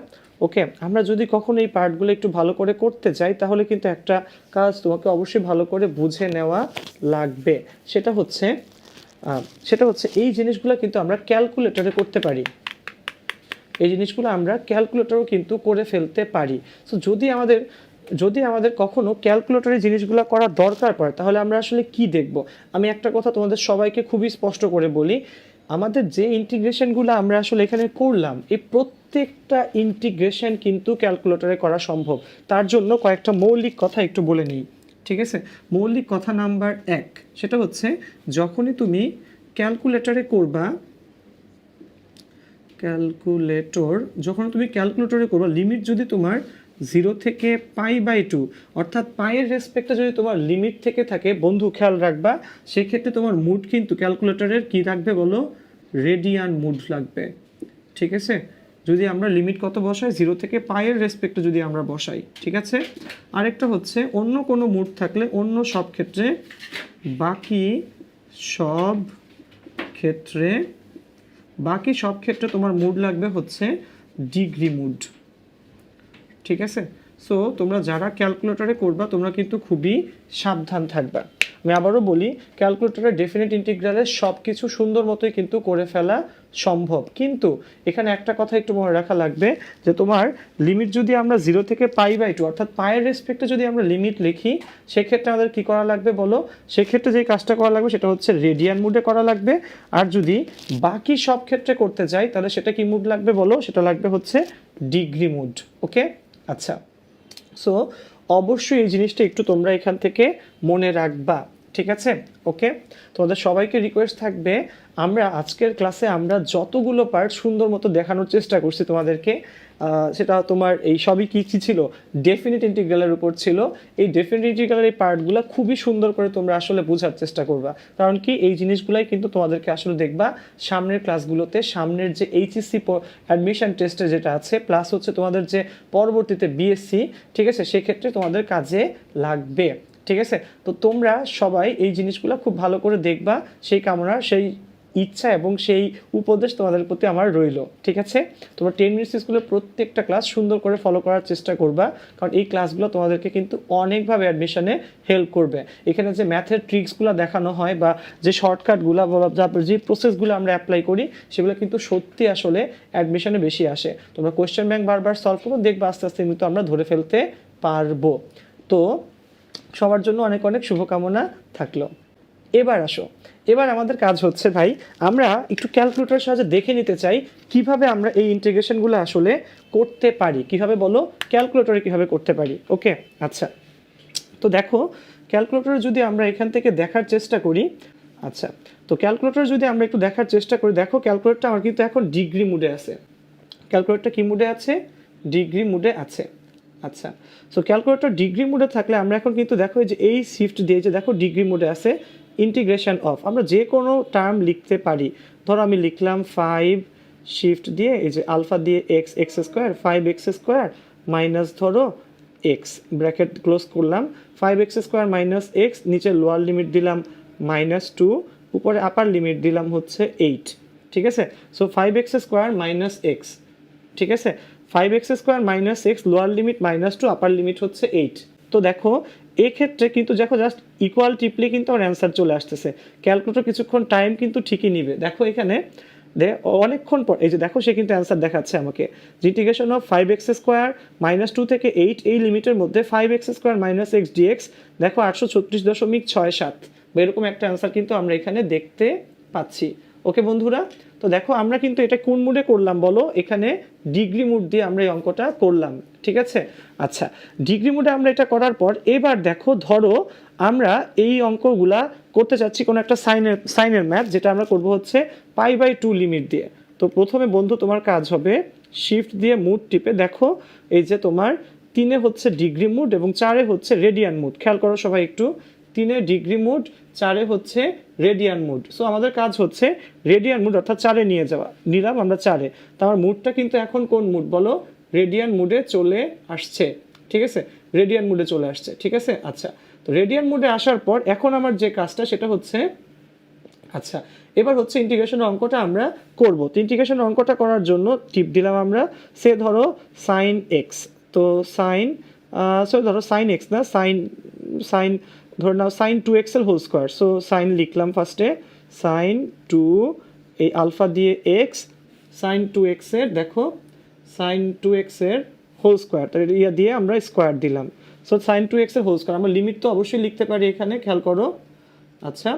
ওকে, আমরা যদি কখনো এই পার্টগুলো একটু ভালো করে করতে চাই তাহলে কিন্তু একটা কাজ তোমাকে অবশ্যই ভালো করে বুঝে নেওয়া লাগবে। সেটা হচ্ছে এই জিনিসগুলো কিন্তু আমরা ক্যালকুলেটরে করতে পারি, এই জিনিসগুলো আমরা ক্যালকুলেটরও কিন্তু করে ফেলতে পারি। সো যদি আমাদের কখনো ক্যালকুলেটরে জিনিসগুলো করা দরকার পড়ে তাহলে আমরা আসলে কি দেখব। আমি একটা কথা তোমাদের সবাইকে খুবই স্পষ্ট করে বলি, আমাদের যে ইন্টিগ্রেশনগুলো আমরা আসলে এখানে করলাম এই প্রত্যেকটা ইন্টিগ্রেশন কিন্তু ক্যালকুলেটরে করা সম্ভব। তার জন্য কয়েকটা মৌলিক কথা একটু বলে নিই, ঠিক আছে। মৌলিক কথা নাম্বার 1, সেটা হচ্ছে যখনই তুমি ক্যালকুলেটরে করবা, যখন তুমি ক্যালকুলেটরে করবা, লিমিট যদি তোমার 0 থেকে π/2 অর্থাৎ পায়ের রেসপেক্টে যদি তোমার লিমিট থেকে থাকে, বন্ধু খেয়াল রাখবা সেক্ষেত্রে তোমার মুড কিন্তু ক্যালকুলেটরের কি রাখবে বলো, রেডিয়ান মুড লাগবে, ঠিক আছে। যদি আমরা লিমিট কত বসাই, 0 থেকে পায়ের রেসপেক্টে যদি আমরা বসাই, ঠিক আছে। আরেকটা হচ্ছে অন্য কোনো মুড থাকলে অন্য সব ক্ষেত্রে, বাকি সব ক্ষেত্রে তোমার মুড লাগবে হচ্ছে ডিগ্রি মুড, ঠিক আছে। সো তোমরা যারা ক্যালকুলেটরে করবা তোমরা কিন্তু খুবই সাবধান থাকবা। আমি আবারও বলি, ক্যালকুলেটরে ডেফিনিট ইন্টিগ্রালের সব কিছু সুন্দর মতোই কিন্তু করে ফেলা সম্ভব, কিন্তু এখানে একটা কথা একটু মনে রাখা লাগবে যে তোমার লিমিট যদি আমরা 0 থেকে π/2 অর্থাৎ পায়ের রেসপেক্টে যদি আমরা লিমিট লিখি সেক্ষেত্রে আমাদের কী করা লাগবে বলো, সেক্ষেত্রে যে কাজটা করা লাগবে সেটা হচ্ছে রেডিয়ান মুডে করা লাগবে। আর যদি বাকি সব ক্ষেত্রে করতে যাই তাহলে সেটা কি মুড লাগবে বলো, সেটা লাগবে হচ্ছে ডিগ্রি মুড। ওকে, আচ্ছা, সো অবশ্যই এই জিনিসটা একটু তোমরা এখান থেকে মনে রাখবা, ঠিক আছে। ওকে, তোমাদের সবাইকে রিকোয়েস্ট থাকবে, আমরা আজকের ক্লাসে আমরা যতগুলো পার্ট সুন্দর মতো দেখানোর চেষ্টা করছি তোমাদেরকে, সেটা তোমার এই সবই কী ছিল, ডেফিনিট ইন্টিগ্রালের উপর ছিল। এই ডেফিনিট ইন্টিগ্রালের এই পার্টগুলো খুবই সুন্দর করে তোমরা আসলে বোঝার চেষ্টা করবা, কারণ কি এই জিনিসগুলাই কিন্তু তোমাদেরকে আসলে দেখবা সামনের ক্লাসগুলোতে, সামনের যে এইচএসসি অ্যাডমিশন টেস্টে যেটা আছে, প্লাস হচ্ছে তোমাদের যে পরবর্তীতে বিএসসি, ঠিক আছে, সেক্ষেত্রে তোমাদের কাজে লাগবে, ঠিক আছে। তো তোমরা সবাই এই জিনিসগুলো খুব ভালো করে দেখবা, সেই কামনা, সেই ইচ্ছা এবং সেই উপদেশ তোমাদের প্রতি আমার রইল, ঠিক আছে। তোমরা 10 মিনিটস স্কুলের প্রত্যেকটা ক্লাস সুন্দর করে ফলো করার চেষ্টা করবা, কারণ এই ক্লাসগুলো তোমাদেরকে কিন্তু অনেকভাবে অ্যাডমিশনে হেল্প করবে। এখানে যে ম্যাথের ট্রিক্সগুলো দেখানো হয় বা যে শর্টকাটগুলো বা যে প্রসেসগুলো আমরা অ্যাপ্লাই করি সেগুলো কিন্তু সত্যি আসলে অ্যাডমিশনে বেশি আসে। তোমরা কোয়েশ্চেন ব্যাংক বারবার সলভ করো, দেখবা আস্তে আস্তে কিন্তু আমরা ধরে ফেলতে পারবো। তো সবার জন্য অনেক অনেক শুভকামনা থাকলো। এবার আসো, এবার আমাদের কাজ হচ্ছে ভাই আমরা একটু ক্যালকুলেটরের সাহায্যে দেখে নিতে চাই কিভাবে আমরা এই ইন্টিগ্রেশনগুলো আসলে করতে পারি, কিভাবে বলো, ক্যালকুলেটরে কিভাবে করতে পারি। ওকে, আচ্ছা, তো দেখো ক্যালকুলেটরে যদি আমরা এখান থেকে দেখার চেষ্টা করি, আচ্ছা, তো ক্যালকুলেটর যদি আমরা একটু দেখার চেষ্টা করি, দেখো ক্যালকুলেটরটা আমার কিন্তু এখন ডিগ্রি মুডে আছে। ক্যালকুলেটরটা কি মুডে আছে? ডিগ্রি মুডে আছে। আচ্ছা, সো ক্যালকুলেটর ডিগ্রি মুডে থাকলে আমরা এখন কিন্তু দেখো যে এই শিফট দিয়ে যে দেখো ডিগ্রি মুডে আছে, ইন্টিগ্রেশন অফ, আমরা যে কোনো টার্ম লিখতে পারি। ধরো আমি লিখলাম 5 শিফট দিয়ে এই যে আলফা দিয়ে x, x square, 5x square minus ধরো এক্স, ব্র্যাকেট ক্লোজ করলাম, 5x স্কোয়ার মাইনাস এক্স, নিচে লোয়ার লিমিট দিলাম -2, উপরে আপার লিমিট দিলাম হচ্ছে 8। ঠিক আছে, so 5x square minus x, ঠিক আছে, 5x square minus x, lower limit -2, আপার লিমিট হচ্ছে 8। তো দেখো এক্ষেত্রে কিন্তু দেখো জাস্ট ইকুয়াল টিপলে কিন্তু আমার অ্যান্সার চলে আসতেছে। ক্যালকুলেটর কিছুক্ষণ টাইম কিন্তু ঠিকই নিবে। দেখো এখানে অনেকক্ষণ পর এই যে দেখো সে কিন্তু অ্যান্সার দেখাচ্ছে আমাকে, ইন্টিগ্রেশন অফ 5x স্কোয়ার -2 থেকে 8 এই লিমিটের মধ্যে 5x square minus x dx, দেখো 836.67 বা এরকম একটা অ্যান্সার কিন্তু আমরা এখানে দেখতে পাচ্ছি। ওকে বন্ধুরা, তো দেখো আমরা কিন্তু এটা কোন মুডে করলাম বলো, এখানে ডিগ্রি মুড দিয়ে আমরা এই অঙ্কটা করলাম। ঠিক আছে, আচ্ছা, ডিগ্রি মুডে আমরা এটা করার পর এবার দেখো ধরো আমরা এই অঙ্কগুলা করতে চাচ্ছি কোনো একটা সাইনের ম্যাথ, যেটা আমরা করব হচ্ছে π/2 লিমিট দিয়ে। তো প্রথমে বন্ধু তোমার কাজ হবে শিফট দিয়ে মুড টিপে দেখো এই যে তোমার 3-এ হচ্ছে ডিগ্রি মুড এবং 4-এ হচ্ছে রেডিয়ান মুড। খেয়াল করো সবাই একটু, 3-এ ডিগ্রি মুড, 4-এ হচ্ছে রেডিয়ান মুড। সো আমাদের কাজ হচ্ছে রেডিয়ান মুড অর্থাৎ 4-এ নিয়ে যাওয়া, নিলাম আমরা 4-এ। তো আমার মুডটা কিন্তু এখন কোন মুড বলো, রেডিয়ান মুডে চলে আসছে। ঠিক আছে, রেডিয়ান মুডে চলে আসছে। ঠিক আছে, আচ্ছা, তো রেডিয়ান মুডে আসার পর এখন আমার যে কাজটা সেটা হচ্ছে, আচ্ছা এবার হচ্ছে ইন্টিগ্রেশন অঙ্কটা আমরা করব। তো ইন্টিগ্রেশন অঙ্কটা করার জন্য টিপ দিলাম আমরা, সে ধরো সাইন এক্স, তো ধরো সাইন এক্স না, সাইন ধরে নাও সাইন 2x এর হোল স্কোয়ার। সো সাইন লিখলাম ফার্স্টে, সাইন 2 এই আলফা দিয়ে এক্স, সাইন 2x এর দেখো সাইন 2x এর হোল স্কোয়ার, তো ইয়া দিয়ে আমরা স্কোয়ার দিলাম। সো সাইন 2x এর হোল স্কোয়ার, আমরা লিমিট তো অবশ্যই লিখতে পারি এখানে, খেয়াল করো। আচ্ছা,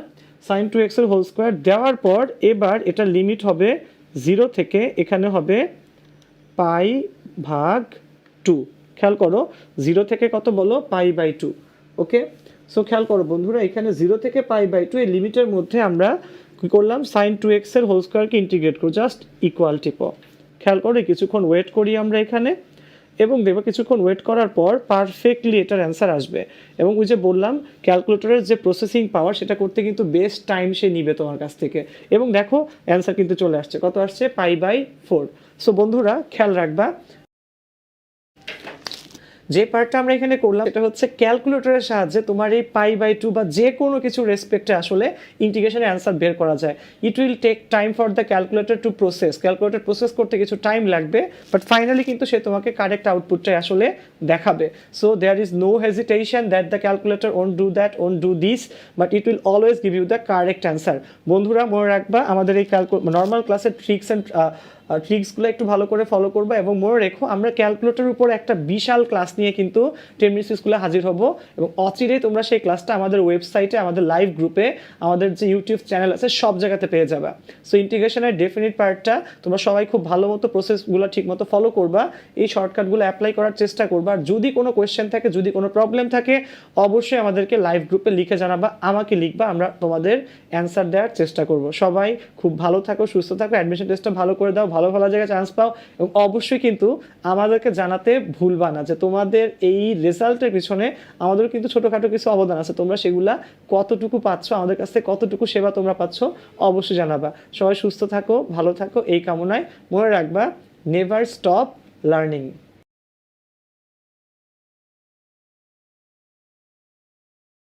সাইন 2x এর হোল স্কোয়ার দেওয়ার পর এবার এটা লিমিট হবে 0 থেকে, এখানে হবে π/2। খেয়াল করো 0 থেকে কত বলো, π/2। ওকে, সো খেয়াল করো বন্ধুরা, এখানে 0 থেকে π/2 এই লিমিটের মধ্যে আমরা কী করলাম, সাইন 2x এর হোল স্কোয়ারকে ইন্টিগ্রেট করো, জাস্ট ইকুয়াল টিপো। খেয়াল করো কিছুক্ষণ ওয়েট করি আমরা এখানে, এবং দেখবো কিছুক্ষণ ওয়েট করার পর পারফেক্টলি এটার অ্যান্সার আসবে। এবং ওই যে বললাম ক্যালকুলেটরের যে প্রসেসিং পাওয়ার সেটা করতে কিন্তু বেস্ট টাইম সে নিবে তোমার কাছ থেকে। এবং দেখো অ্যান্সার কিন্তু চলে আসছে, কত আসছে, π/4। সো বন্ধুরা খেয়াল রাখবা, যে পার্টটা আমরা এখানে করলাম এটা হচ্ছে ক্যালকুলেটরের সাহায্যে তোমার এই π/2 বা যে কোনো কিছু রেসপেক্টে আসলে ইন্টিগ্রেশনের অ্যান্সার বের করা যায়। It will take time for the calculator to process, calculator process করতে কিছু টাইম লাগবে, বাট ফাইনালি কিন্তু সে তোমাকে কারেক্ট আউটপুটটাই আসলে দেখাবে। So there is no hesitation that the calculator won't do that, won't do this, but it will always give you the correct answer. বন্ধুরা মনে রাখবা আমাদের এই নর্মাল ক্লাসের ট্রিক্সগুলো একটু ভালো করে ফলো করবো, এবং মনে রেখো আমরা ক্যালকুলেটরের উপর একটা বিশাল ক্লাস নিয়ে কিন্তু 10 মিনিটস স্কুলে হাজির হব, এবং অচিরেই তোমরা সেই ক্লাসটা আমাদের ওয়েবসাইটে, আমাদের লাইভ গ্রুপে, আমাদের যে ইউটিউব চ্যানেল আছে সব জায়গাতে পেয়ে যাবা। সো ইন্টিগ্রেশনের ডেফিনিট পার্টটা তোমরা সবাই খুব ভালো মতো প্রসেসগুলো ঠিকমতো ফলো করবা, এই শর্টকাটগুলো অ্যাপ্লাই করার চেষ্টা করবা। আর যদি কোনো কোয়েশ্চেন থাকে, যদি কোনো প্রবলেম থাকে, অবশ্যই আমাদেরকে লাইভ গ্রুপে লিখে জানাবা, আমাকে লিখবা, আমরা তোমাদের অ্যান্সার দেওয়ার চেষ্টা করব। সবাই খুব ভালো থাকো, সুস্থ থাকো, অ্যাডমিশন টেস্টটা ভালো করে দাও, ভালো ভালো জায়গায় চান্স পাও, এবং অবশ্যই কিন্তু আমাদেরকে জানাতে ভুলবা না যে তোমাদের এই রেজাল্টের পিছনে আমাদের কিন্তু ছোটোখাটো কিছু অবদান আছে, তোমরা সেগুলা কতটুকু পাচ্ছ, আমাদের কাছ থেকে কতটুকু সেবা তোমরা পাচ্ছ, অবশ্যই জানাবা। সবাই সুস্থ থাকো, ভালো থাকো এই কামনায়। মনে রাখবা, নেভার স্টপ লার্নিং।